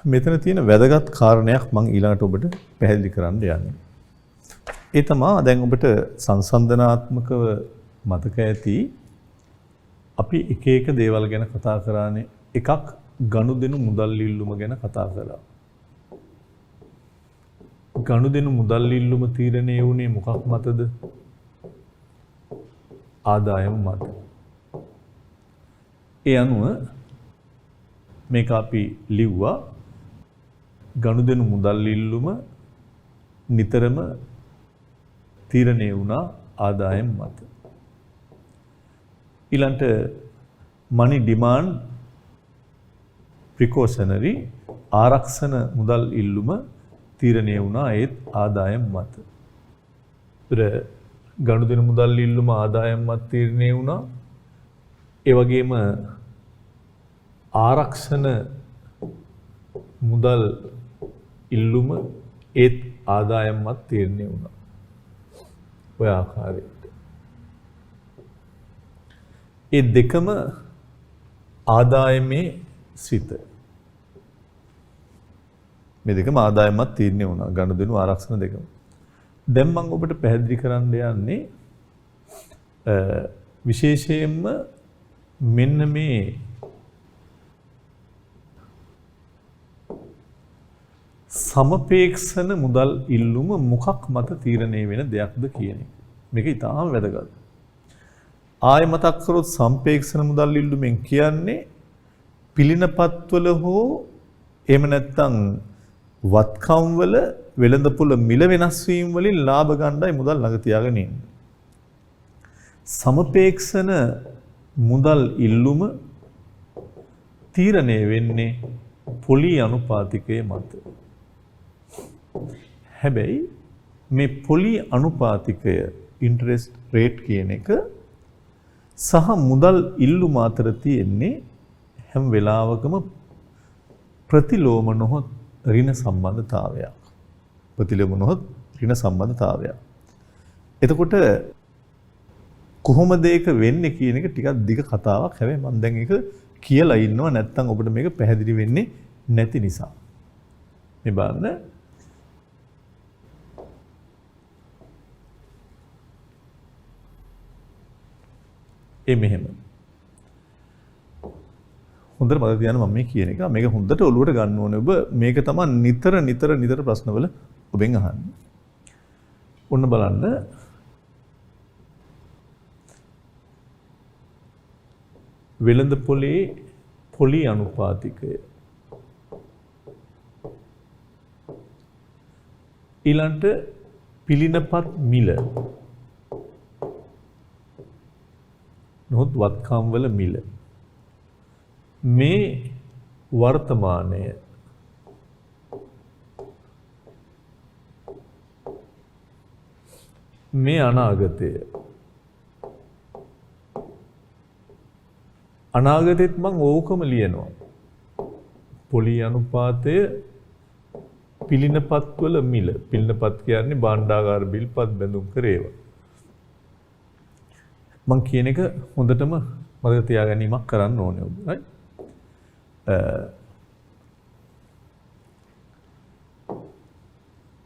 මෙතන තියෙන වැදගත් කාරණයක් මම ඊළඟට ඔබට පැහැදිලි කරන්න යන්නේ. ඒ තමයි දැන් ඔබට සංසන්දනාත්මකව මතක ඇති අපි එක එක දේවල් ගැන කතා කරානේ. එකක් ගනුදෙනු මුදල් ඉල්ලුම ගැන කතා කළා. ගනුදෙනු මුදල් ඉල්ලුම තීරණය වුණේ මොකක් මතද? ආදායම මත. ඒ අනුව මේක අපි ලිව්වා ගනුදෙනු මුදල් ඉල්ලුම නිතරම තීරණය වුණා ආදායම මත. ඊළඟට money demand precautionary ආරක්ෂණ මුදල් ඉල්ලුම තීරණය වුණා ඒත් ආදායම් මත. ගනුදෙනු මුදල් ඉල්ලුම ආදායම් මත තීරණය වුණා. ඒ වගේම ආරක්ෂණ මුදල් ඉල්ලුම ඒත් ආදායම් මත තීරණය වුණා. ඔය ආකාරයට. ඒ දෙකම ආදායමේ සිත. මේ දෙකම ආදායමත් තීරණය වුණා ගනුදෙනු ආරක්ෂණ දෙකම. දැන් මම ඔබට පැහැදිලි කරන්න යන්නේ විශේෂයෙන්ම මෙන්න මේ සමපේක්ෂණ මුදල් ඉල්ලුම මොකක් මත තීරණය වෙන දෙයක්ද කියන එක. මේක ඉතාම වැදගත්. ආයෙ මතක් කරොත් සම්පේක්ෂණ මුදල් ඉල්ලුමෙන් කියන්නේ පිළිනපත්වල හෝ එහෙම නැත්නම් වත්කම් වල වෙළඳපොළ මිල වෙනස් වීම වලින් ලාභ ගන්නයි මුදල් ළඟ තියාගෙන ඉන්නේ. සමපේක්ෂණ මුදල් ඉල්ලුම තීරණය වෙන්නේ පොලි අනුපාතිකය මත. හැබැයි මේ පොලි අනුපාතිකය ඉන්ටරෙස්ට් රේට් කියන එක සහ මුදල් ඉල්ලුම අතර තියෙන්නේ හැම වෙලාවකම ප්‍රතිලෝම නොහොත් ඍණ සම්බන්ධතාවයක්. ප්‍රතිලෝම නොහොත් ඍණ සම්බන්ධතාවයක්. එතකොට කොහොමද ඒක වෙන්නේ කියන එක ටිකක් දිග කතාවක්. හැබැයි මම දැන් ඒක කියලා ඉන්නවා නැත්නම් ඔබට මේක පැහැදිලි වෙන්නේ නැති නිසා. මේ බලන්න මෙහෙම. හොඳට මතක තියාගන්න මම මේ කියන එක. මේක හොඳට ඔලුවට ගන්න ඕනේ ඔබ. මේක තමයි නිතර ප්‍රශ්නවල ඔබෙන් අහන්නේ. ඔන්න බලන්න. වෙළඳ පොලේ පොලි අනුපාතිකය. ඊළඟට පිළිනපත් මිල. නොහොත් වත්කම් වල මිල. මේ වර්තමානය මේ අනාගතය අනාගතෙත් මම ඕකම ලියනවා. පොලි අනුපාතය පිළිනපත් වල මිල. පිළිනපත් කියන්නේ භාණ්ඩාගාර බිල්පත් බැඳුම් කර ඒවා. මම කියන එක හොඳටම මතක තියාගැනීමක් කරන්න ඕනේ ඔබ. right?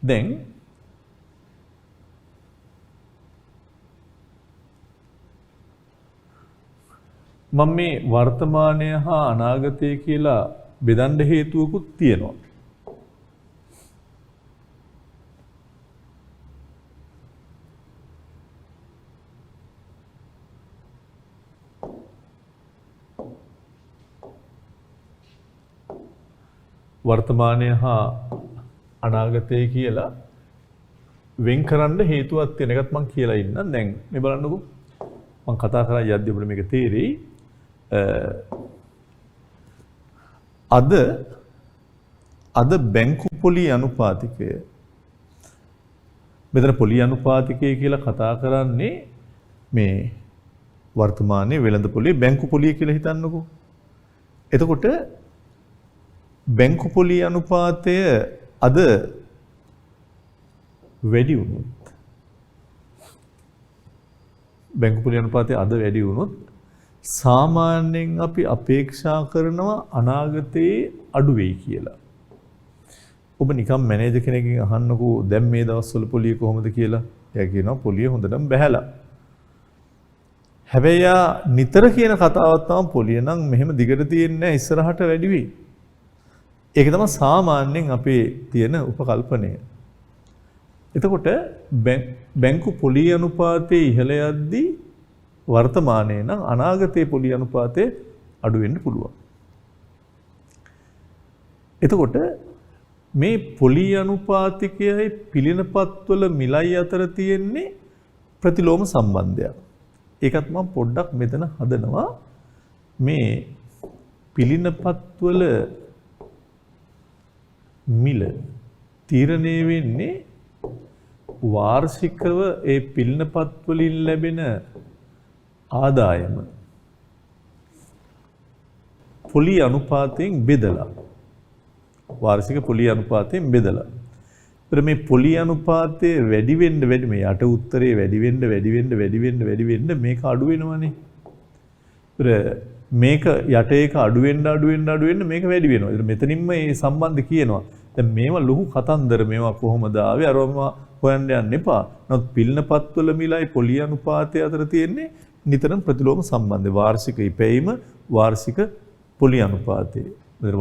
දැන් මම මේ වර්තමානය හා අනාගතය කියලා බෙදන්න හේතුවකුත් තියෙනවා. වර්තමානය හා අනාගතය කියලා වෙන් කරන්න හේතුවක් තියෙන එකත් මම කියලා ඉන්නම්. දැන් මේ බලන්නකෝ. මම කතා කරා යද්දී ඔබට මේක තේරෙයි. අද බැංකු පොලි අනුපාතිකය. මෙතන පොලි අනුපාතිකය කියලා කතා කරන්නේ මේ වර්තමානයේ වෙළඳ පොලේ බැංකු පොලිය කියලා හිතන්නකෝ. එතකොට බැංකු පොලි අනුපාතය අද වැඩි වුණොත් බැංකු පොලි අනුපාතය අද වැඩි වුණොත් සාමාන්‍යයෙන් අපි අපේක්ෂා කරනවා අනාගතයේ අඩු වෙයි කියලා. ඔබ නිකම් මැනේජර් කෙනෙක්ගෙන් අහන්නකෝ දැන් මේ දවස්වල පොලිය කොහොමද කියලා. එයා කියනවා පොලිය හොඳටම බැහැලා. හැබැයි යා නිතර කියන කතාවක් තමයි පොලිය නම් මෙහෙම දිගට තියෙන්නේ නැහැ ඉස්සරහට වැඩි වෙයි. ඒක තමයි සාමාන්‍යයෙන් අපේ තියෙන උපකල්පනය. එතකොට බැංකු පොලිය අනුපාතයේ ඉහළ යද්දී වර්තමානයේ නම් අනාගතයේ පොලිය අනුපාතය අඩු වෙන්න පුළුවන්. එතකොට මේ පොලිය අනුපාතිකයයි පිළිනපත්වල මිලයි අතර තියෙන්නේ ප්‍රතිලෝම සම්බන්ධයක්. ඒකත් මම පොඩ්ඩක් මෙතන හදනවා. මේ පිළිනපත්වල මිල තීරණය වෙන්නේ වාර්ෂිකව ඒ පිළිනපත් වලින් ලැබෙන ආදායම පොලි අනුපාතයෙන් බෙදලා වාර්ෂික පොලි අනුපාතයෙන් බෙදලා. ඒතර මේ පොලි අනුපාතය වැඩි වෙන්න මේ යට උත්තරේ වැඩි වෙන්න මේක අඩු වෙනවනේ. ඒතර මේක යට එක අඩු වෙන්න මේක වැඩි වෙනවා. ඒතර මෙතනින්ම මේ සම්බන්ධ කියනවා. දැන් මේවා ලොකු කතන්දර මේවා කොහොමද ආවේ අරවම හොයන්න යන්න එපා. නමුත් පිළිනපත්වල මිලයි පොලි අනුපාතය අතර තියෙන්නේ නිතරම ප්‍රතිලෝම සම්බන්ධය. වාර්ෂික ඉපැයීම වාර්ෂික පොලි අනුපාතය.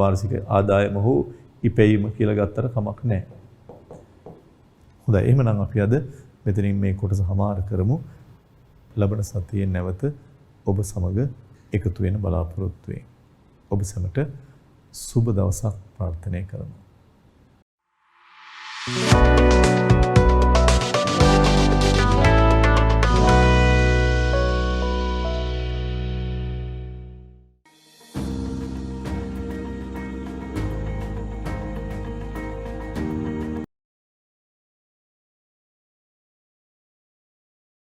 වාර්ෂික ආදායම හෝ ඉපැයීම කියලා ගත්තට කමක් නැහැ. හොඳයි එහෙනම් අපි අද මෙතනින් මේ කොටස හමාර කරමු. ලබන සතියේ නැවත ඔබ සමග එකතු වෙන බලාපොරොත්තු වෙමි. ඔබ සැමට සුබ දවසක් ප්‍රාර්ථනා කරමු.